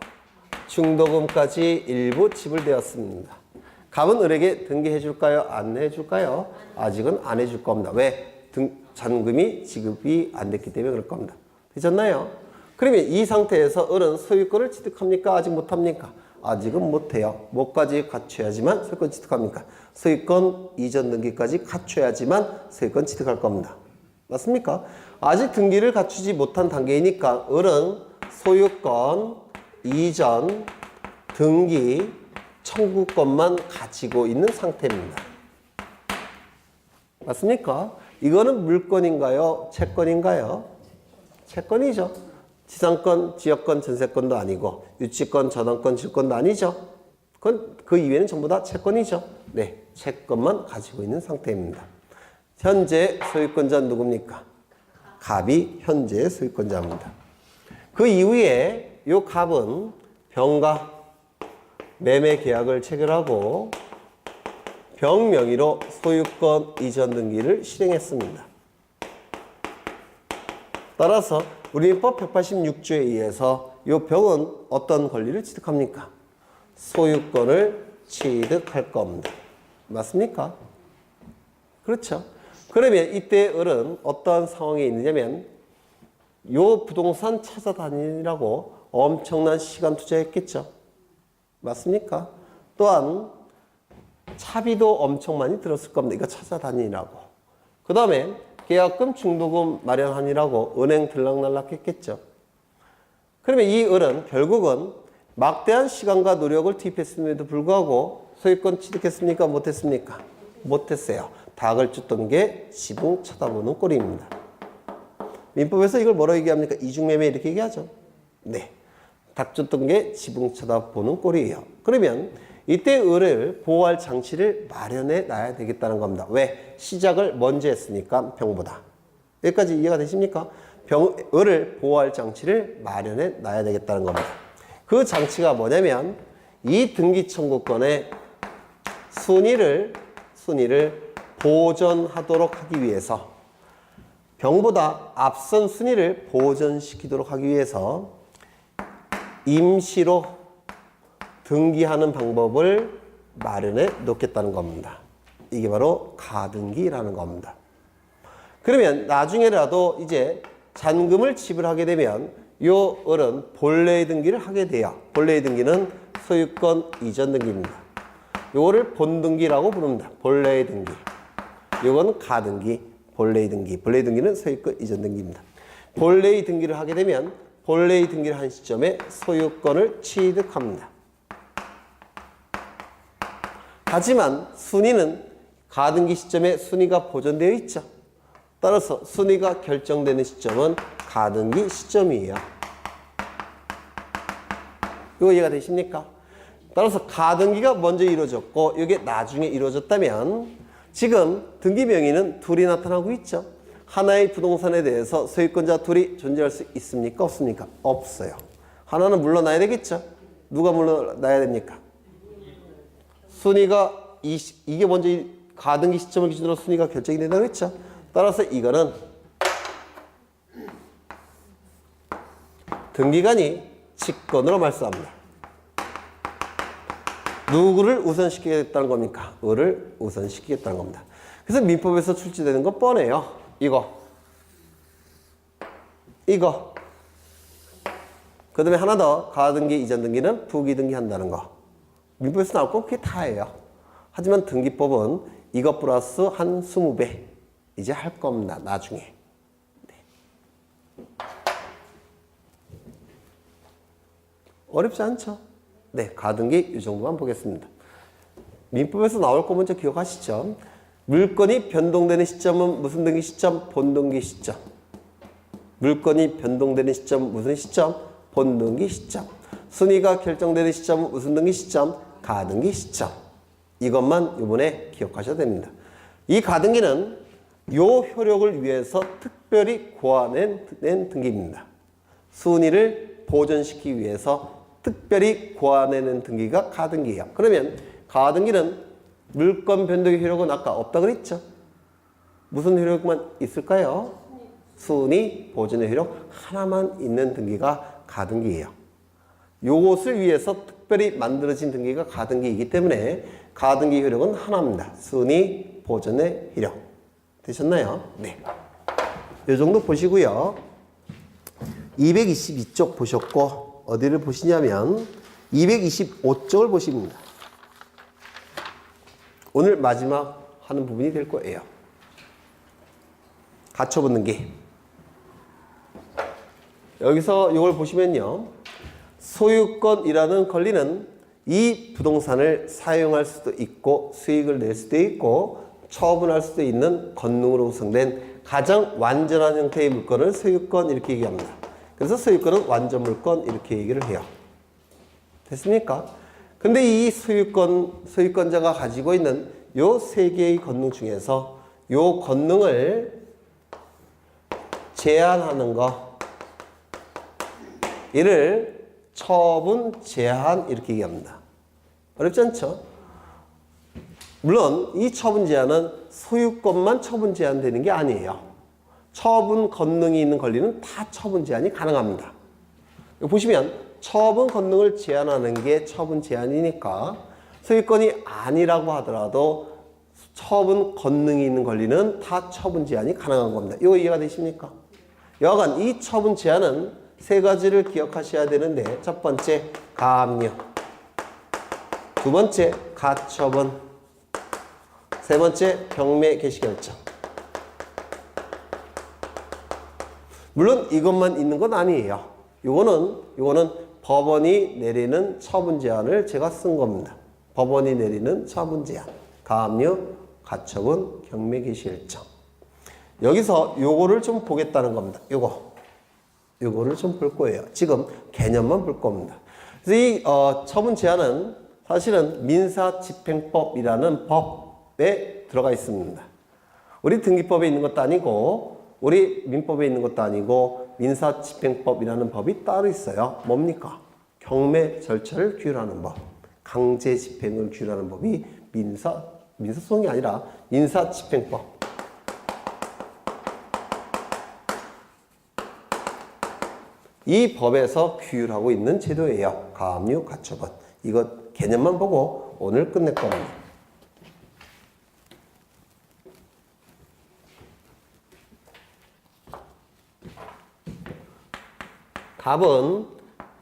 Speaker 1: 중도금까지 일부 지불되었습니다. 갑은 을에게 등기해 줄까요? 안 해줄까요? 아직은 안 해줄 겁니다. 왜? 잔금이 지급이 안 됐기 때문에 그럴 겁니다. 되셨나요? 그러면 이 상태에서 을은 소유권을 취득합니까? 아직 못합니까? 아직은 못해요. 뭐까지 갖춰야지만 소유권 취득합니까? 소유권 이전 등기까지 갖춰야지만 소유권 취득할 겁니다. 맞습니까? 아직 등기를 갖추지 못한 단계이니까 을은 소유권, 이전, 등기, 청구권만 가지고 있는 상태입니다. 맞습니까? 이거는 물권인가요? 채권인가요? 채권이죠. 지상권, 지역권, 전세권도 아니고 유치권, 전환권, 질권도 아니죠. 그건 그 이외에는 전부 다 채권이죠. 네, 채권만 가지고 있는 상태입니다. 현재 소유권자는 누굽니까? 갑이 현재 소유권자입니다. 그 이후에 이 갑은 병과 매매 계약을 체결하고 병 명의로 소유권 이전 등기를 실행했습니다. 따라서 우리 민법 186조에 의해서 이 병은 어떤 권리를 취득합니까? 소유권을 취득할 겁니다. 맞습니까? 그렇죠. 그러면 이때 을은 어떠한 상황에 있느냐면 이 부동산 찾아다니라고 엄청난 시간 투자했겠죠. 맞습니까? 또한 차비도 엄청 많이 들었을 겁니다. 이거 찾아다니라고. 그 다음에 계약금, 중도금 마련하니라고 은행 들락날락 했겠죠. 그러면 이 을은 결국은 막대한 시간과 노력을 투입했음에도 불구하고 소유권 취득했습니까? 못했습니까? 못했어요. 닭을 쫓던 게 지붕 쳐다보는 꼴입니다. 민법에서 이걸 뭐라고 얘기합니까? 이중매매 이렇게 얘기하죠. 네. 닭 쫓던 게 지붕 쳐다보는 꼴이에요. 그러면 이때 을을 보호할 장치를 마련해 놔야 되겠다는 겁니다. 왜? 시작을 먼저 했으니까 병보다. 여기까지 이해가 되십니까? 을을 보호할 장치를 마련해 놔야 되겠다는 겁니다. 그 장치가 뭐냐면 이 등기 청구권의 순위를 보존하도록 하기 위해서 병보다 앞선 순위를 보존시키도록 하기 위해서 임시로 등기하는 방법을 마련해 놓겠다는 겁니다. 이게 바로 가등기라는 겁니다. 그러면 나중에라도 이제 잔금을 지불하게 되면 요 을은 본래의 등기를 하게 돼요. 본래의 등기는 소유권 이전 등기입니다. 요거를 본등기라고 부릅니다. 본래의 등기. 요거는 가등기, 본래의 등기. 본래의 등기는 소유권 이전 등기입니다. 본래의 등기를 하게 되면 본래의 등기를 한 시점에 소유권을 취득합니다. 하지만 순위는 가등기 시점에 순위가 보존되어 있죠. 따라서 순위가 결정되는 시점은 가등기 시점이에요. 이거 이해가 되십니까? 따라서 가등기가 먼저 이루어졌고 이게 나중에 이루어졌다면 지금 등기 명의는 둘이 나타나고 있죠. 하나의 부동산에 대해서 소유권자 둘이 존재할 수 있습니까? 없습니까? 없어요. 하나는 물러나야 되겠죠. 누가 물러나야 됩니까? 순위가 이게 먼저 가등기 시점을 기준으로 순위가 결정이 된다고 했죠. 따라서 이거는 등기관이 직권으로 말소합니다. 누구를 우선시키겠다는 겁니까? 을을 우선시키겠다는 겁니다. 그래서 민법에서 출제되는 거 뻔해요. 이거. 그 다음에 하나 더. 가등기, 이전 등기는 부기등기 한다는 거. 민법에서 나올 거 그게 다예요. 하지만 등기법은 이것 플러스 한 20배 이제 할 겁니다. 나중에. 네. 어렵지 않죠? 네, 가등기 이 정도만 보겠습니다. 민법에서 나올 거 먼저 기억하시죠? 물건이 변동되는 시점은 무슨 등기 시점? 본등기 시점. 물건이 변동되는 시점 무슨 시점? 본등기 시점. 순위가 결정되는 시점은 무슨 등기 시점? 가등기 시점. 이것만 이번에 기억하셔야 됩니다. 이 가등기는 요 효력을 위해서 특별히 고안된 등기입니다. 순위를 보존시키기 위해서 특별히 고안해낸 등기가 가등기예요. 그러면 가등기는 물건 변동의 효력은 아까 없다 그랬죠? 무슨 효력만 있을까요? 순위 보존의 효력 하나만 있는 등기가 가등기예요. 요것을 위해서 특별히 만들어진 등기가 가등기이기 때문에 가등기 효력은 하나입니다. 순위 보존의 효력. 되셨나요? 네. 이 정도 보시고요. 222쪽 보셨고 어디를 보시냐면 225쪽을 보십니다. 오늘 마지막 하는 부분이 될 거예요. 가처분 등기. 여기서 이걸 보시면요. 소유권이라는 권리는 이 부동산을 사용할 수도 있고 수익을 낼 수도 있고 처분할 수도 있는 권능으로 구성된 가장 완전한 형태의 물건을 소유권 이렇게 얘기합니다. 그래서 소유권은 완전 물건 이렇게 얘기를 해요. 됐습니까? 근데 이 소유권자가 가지고 있는 요 세 개의 권능 중에서 요 권능을 제한하는 거, 이를 처분 제한 이렇게 얘기합니다. 어렵지 않죠? 물론 이 처분 제한은 소유권만 처분 제한되는 게 아니에요. 처분 권능이 있는 권리는 다 처분 제한이 가능합니다. 여기 보시면 처분 권능을 제한하는 게 처분 제한이니까 소유권이 아니라고 하더라도 처분 권능이 있는 권리는 다 처분 제한이 가능한 겁니다. 이거 이해가 되십니까? 여하간 이 처분 제한은 세 가지를 기억하셔야 되는데 첫 번째 가압류, 두 번째 가처분, 세 번째 경매 개시 결정. 물론 이것만 있는 건 아니에요. 요거는 법원이 내리는 처분 제한을 제가 쓴 겁니다. 법원이 내리는 처분 제한. 가압류, 가처분, 경매 개시 결정. 여기서 요거를 좀 보겠다는 겁니다. 요거를 좀 볼 거예요. 지금 개념만 볼 겁니다. 그래서 이 처분 제한은 사실은 민사집행법이라는 법에 들어가 있습니다. 우리 등기법에 있는 것도 아니고 우리 민법에 있는 것도 아니고 민사집행법이라는 법이 따로 있어요. 뭡니까? 경매 절차를 규율하는 법, 강제 집행을 규율하는 법이 민사소송이 아니라 민사집행법. 이 법에서 규율하고 있는 제도예요. 가압류, 가처분. 이거 개념만 보고 오늘 끝낼 겁니다. 갑은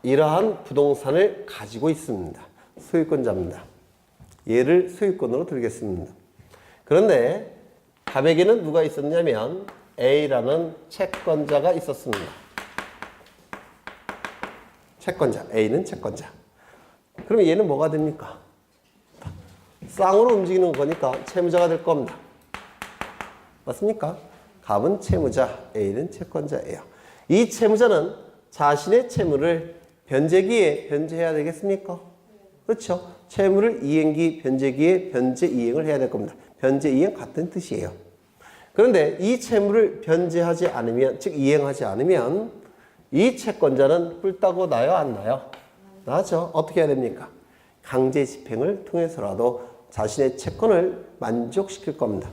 Speaker 1: 이러한 부동산을 가지고 있습니다. 소유권자입니다. 얘를 소유권으로 들겠습니다. 그런데 갑에게는 누가 있었냐면 A라는 채권자가 있었습니다. 채권자, A는 채권자. 그러면 얘는 뭐가 됩니까? 쌍으로 움직이는 거니까 채무자가 될 겁니다. 맞습니까? 갑은 채무자, A는 채권자예요. 이 채무자는 자신의 채무를 변제기에 변제해야 되겠습니까? 그렇죠. 채무를 이행기, 변제기에 변제 이행을 해야 될 겁니다. 변제 이행 같은 뜻이에요. 그런데 이 채무를 변제하지 않으면, 즉 이행하지 않으면 이 채권자는 뿔따고 나요, 안 나요? 나죠. 어떻게 해야 됩니까? 강제 집행을 통해서라도 자신의 채권을 만족시킬 겁니다.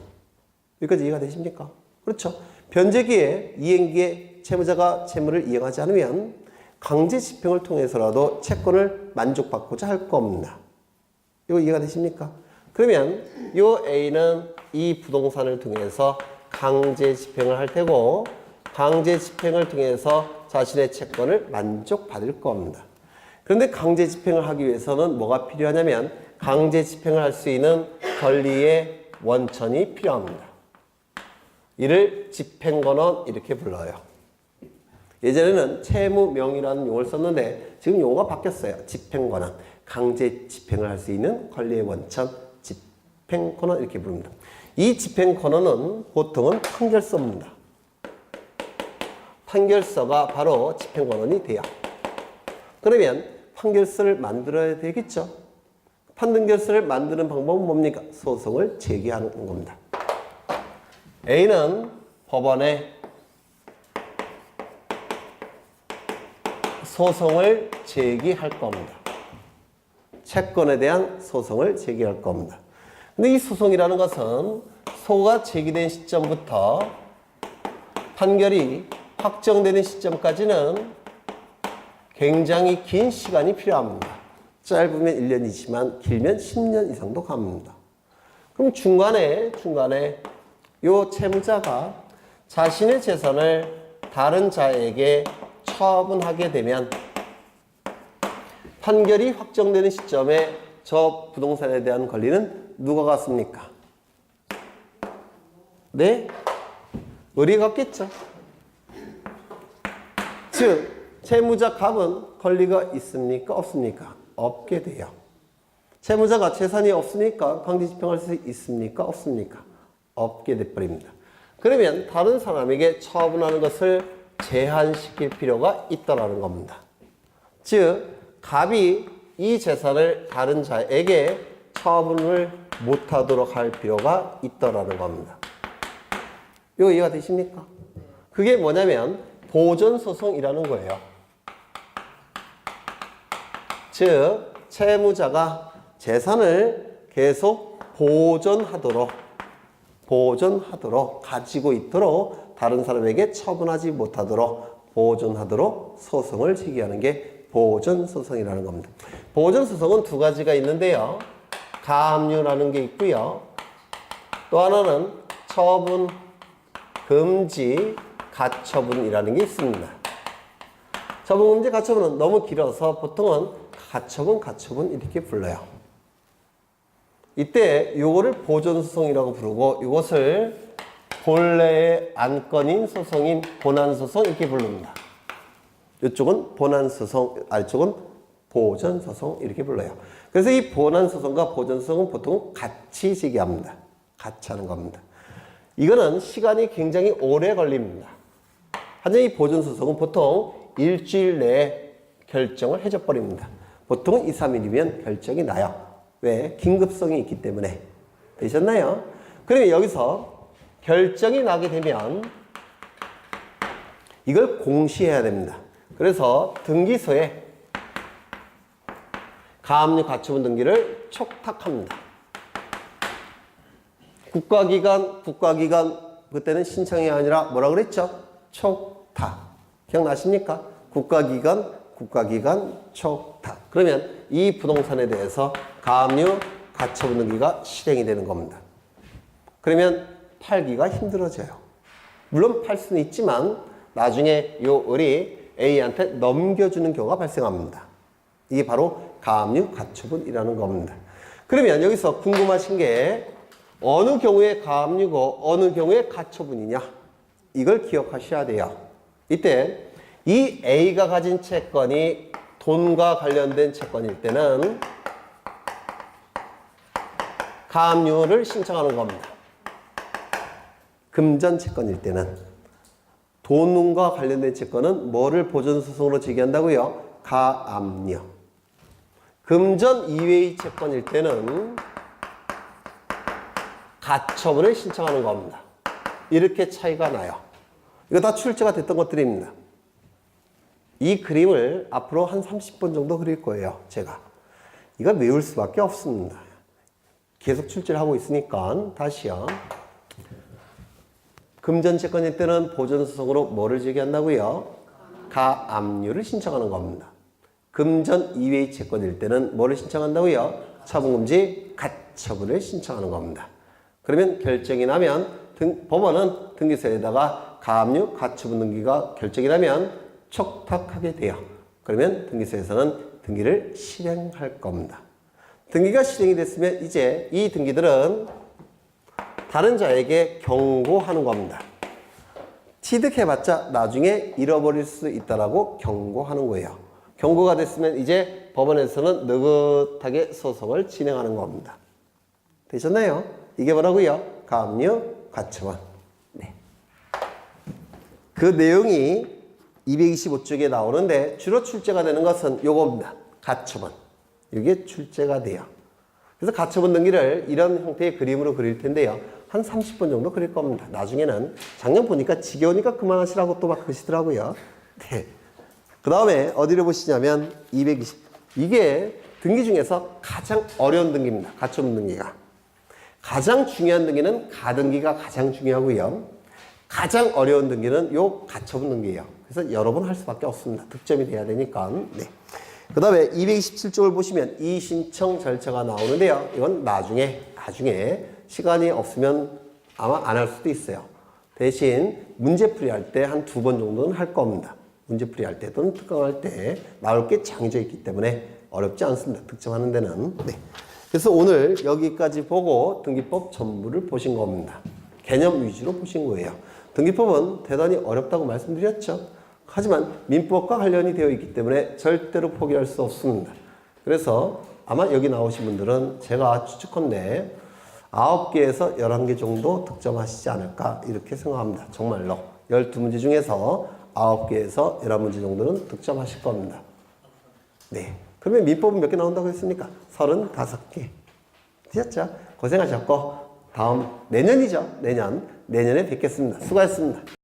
Speaker 1: 여기까지 이해가 되십니까? 그렇죠. 변제기에 이행기에 채무자가 채무를 이행하지 않으면 강제 집행을 통해서라도 채권을 만족받고자 할 겁니다. 이거 이해가 되십니까? 그러면 이 A는 이 부동산을 통해서 강제 집행을 할 테고 강제 집행을 통해서 자신의 채권을 만족받을 겁니다. 그런데 강제 집행을 하기 위해서는 뭐가 필요하냐면 강제 집행을 할 수 있는 권리의 원천이 필요합니다. 이를 집행권원 이렇게 불러요. 예전에는 채무명의라는 용어를 썼는데 지금 용어가 바뀌었어요. 집행권원, 강제 집행을 할 수 있는 권리의 원천, 집행권원 이렇게 부릅니다. 이 집행권원은 보통은 판결서입니다. 판결서가 바로 집행권원이 돼요. 그러면 판결서를 만들어야 되겠죠. 판결서를 만드는 방법은 뭡니까? 소송을 제기하는 겁니다. A는 법원에 소송을 제기할 겁니다. 채권에 대한 소송을 제기할 겁니다. 근데 이 소송이라는 것은 소가 제기된 시점부터 판결이 확정되는 시점까지는 굉장히 긴 시간이 필요합니다. 짧으면 1년이지만 길면 10년 이상도 갑니다. 그럼 중간에 요 채무자가 자신의 재산을 다른 자에게 처분하게 되면 판결이 확정되는 시점에 저 부동산에 대한 권리는 누가 갖습니까? 네? 우리가 갖겠죠. 즉 채무자 갑은 권리가 있습니까? 없습니까? 없게 돼요. 채무자가 재산이 없으니까 강제 집행할 수 있습니까? 없습니까? 없게 돼버립니다. 그러면 다른 사람에게 처분하는 것을 제한시킬 필요가 있다라는 겁니다. 즉 갑이 이 재산을 다른 자에게 처분을 못하도록 할 필요가 있다라는 겁니다. 이거 이해가 되십니까? 그게 뭐냐면 보존소송이라는 거예요. 즉 채무자가 재산을 계속 보존하도록 가지고 있도록 다른 사람에게 처분하지 못하도록 보존하도록 소송을 제기하는 게 보존소송이라는 겁니다. 보존소송은 두 가지가 있는데요. 가압류라는 게 있고요. 또 하나는 처분, 금지, 가처분이라는 게 있습니다. 처분, 금지, 가처분은 너무 길어서 보통은 가처분 이렇게 불러요. 이때 요거를 보존소송이라고 부르고 이것을 본래의 안건인 소송인 본안소송 이렇게 부릅니다. 이쪽은 본안소송, 아래쪽은 보존소송 이렇게 불러요. 그래서 이 본안소송과 보존소송은 보통 같이 제기합니다. 같이 하는 겁니다. 이거는 시간이 굉장히 오래 걸립니다. 하지만 이 보존소송은 보통 일주일 내에 결정을 해줘 버립니다. 보통 2, 3일이면 결정이 나요. 왜? 긴급성이 있기 때문에. 되셨나요? 그러면 여기서 결정이 나게 되면 이걸 공시해야 됩니다. 그래서 등기소에 가압류 가처분 등기를 촉탁합니다. 국가기관, 그때는 신청이 아니라 뭐라 그랬죠? 촉탁. 기억나십니까? 국가기관, 촉탁. 그러면 이 부동산에 대해서 가압류 가처분 등기가 실행이 되는 겁니다. 그러면 팔기가 힘들어져요. 물론 팔 수는 있지만 나중에 요 을이 A한테 넘겨주는 경우가 발생합니다. 이게 바로 가압류 가처분이라는 겁니다. 그러면 여기서 궁금하신 게 어느 경우에 가압류고 어느 경우에 가처분이냐, 이걸 기억하셔야 돼요. 이때 이 A가 가진 채권이 돈과 관련된 채권일 때는 가압류를 신청하는 겁니다. 금전 채권일 때는. 돈과 관련된 채권은 뭐를 보존소송으로 제기한다고요? 가압류. 금전 이외의 채권일 때는 가처분을 신청하는 겁니다. 이렇게 차이가 나요. 이거 다 출제가 됐던 것들입니다. 이 그림을 앞으로 한 30번 정도 그릴 거예요. 제가. 이거 외울 수밖에 없습니다. 계속 출제를 하고 있으니까 다시요. 금전채권일 때는 보전소송으로 뭐를 제기한다고요? 가압류를 신청하는 겁니다. 금전 이외의 채권일 때는 뭐를 신청한다고요? 처분금지 가처분을 신청하는 겁니다. 그러면 결정이 나면 법원은 등기소에다가 가압류 가처분 등기가 결정이 나면 촉탁하게 돼요. 그러면 등기소에서는 등기를 실행할 겁니다. 등기가 실행이 됐으면 이제 이 등기들은 다른 자에게 경고하는 겁니다. 취득해봤자 나중에 잃어버릴 수 있다라고 경고하는 거예요. 경고가 됐으면 이제 법원에서는 느긋하게 소송을 진행하는 겁니다. 되셨나요? 이게 뭐라고요? 가압류 가처분. 네. 그 내용이 225쪽에 나오는데 주로 출제가 되는 것은 요겁니다. 가처분. 이게 출제가 돼요. 그래서 가처분 등기를 이런 형태의 그림으로 그릴 텐데요. 한 30번 정도 그릴 겁니다. 나중에는 작년 보니까 지겨우니까 그만하시라고 또 막 그러시더라고요. 네. 그 다음에 어디를 보시냐면 220. 이게 등기 중에서 가장 어려운 등기입니다. 가처분 등기가. 가장 중요한 등기는 가등기가 가장 중요하고요. 가장 어려운 등기는 요 가처분 등기예요. 그래서 여러 번 할 수밖에 없습니다. 득점이 돼야 되니까. 네. 그 다음에 227쪽을 보시면 이신청 절차가 나오는데요. 이건 나중에 시간이 없으면 아마 안 할 수도 있어요. 대신 문제풀이 할 때 한 2번 정도는 할 겁니다. 문제풀이 할 때 또는 특강할 때 나올 게 정해져 있기 때문에 어렵지 않습니다. 득점하는 데는. 네. 그래서 오늘 여기까지 보고 등기법 전부를 보신 겁니다. 개념 위주로 보신 거예요. 등기법은 대단히 어렵다고 말씀드렸죠. 하지만 민법과 관련이 되어 있기 때문에 절대로 포기할 수 없습니다. 그래서 아마 여기 나오신 분들은 제가 추측컨대 9개에서 11개 정도 득점하시지 않을까 이렇게 생각합니다. 정말로 12문제 중에서 9개에서 11문제 정도는 득점하실 겁니다. 네. 그러면 민법은 몇 개 나온다고 했습니까? 35개. 되셨죠? 고생하셨고 다음 내년이죠. 내년에 뵙겠습니다. 수고하셨습니다.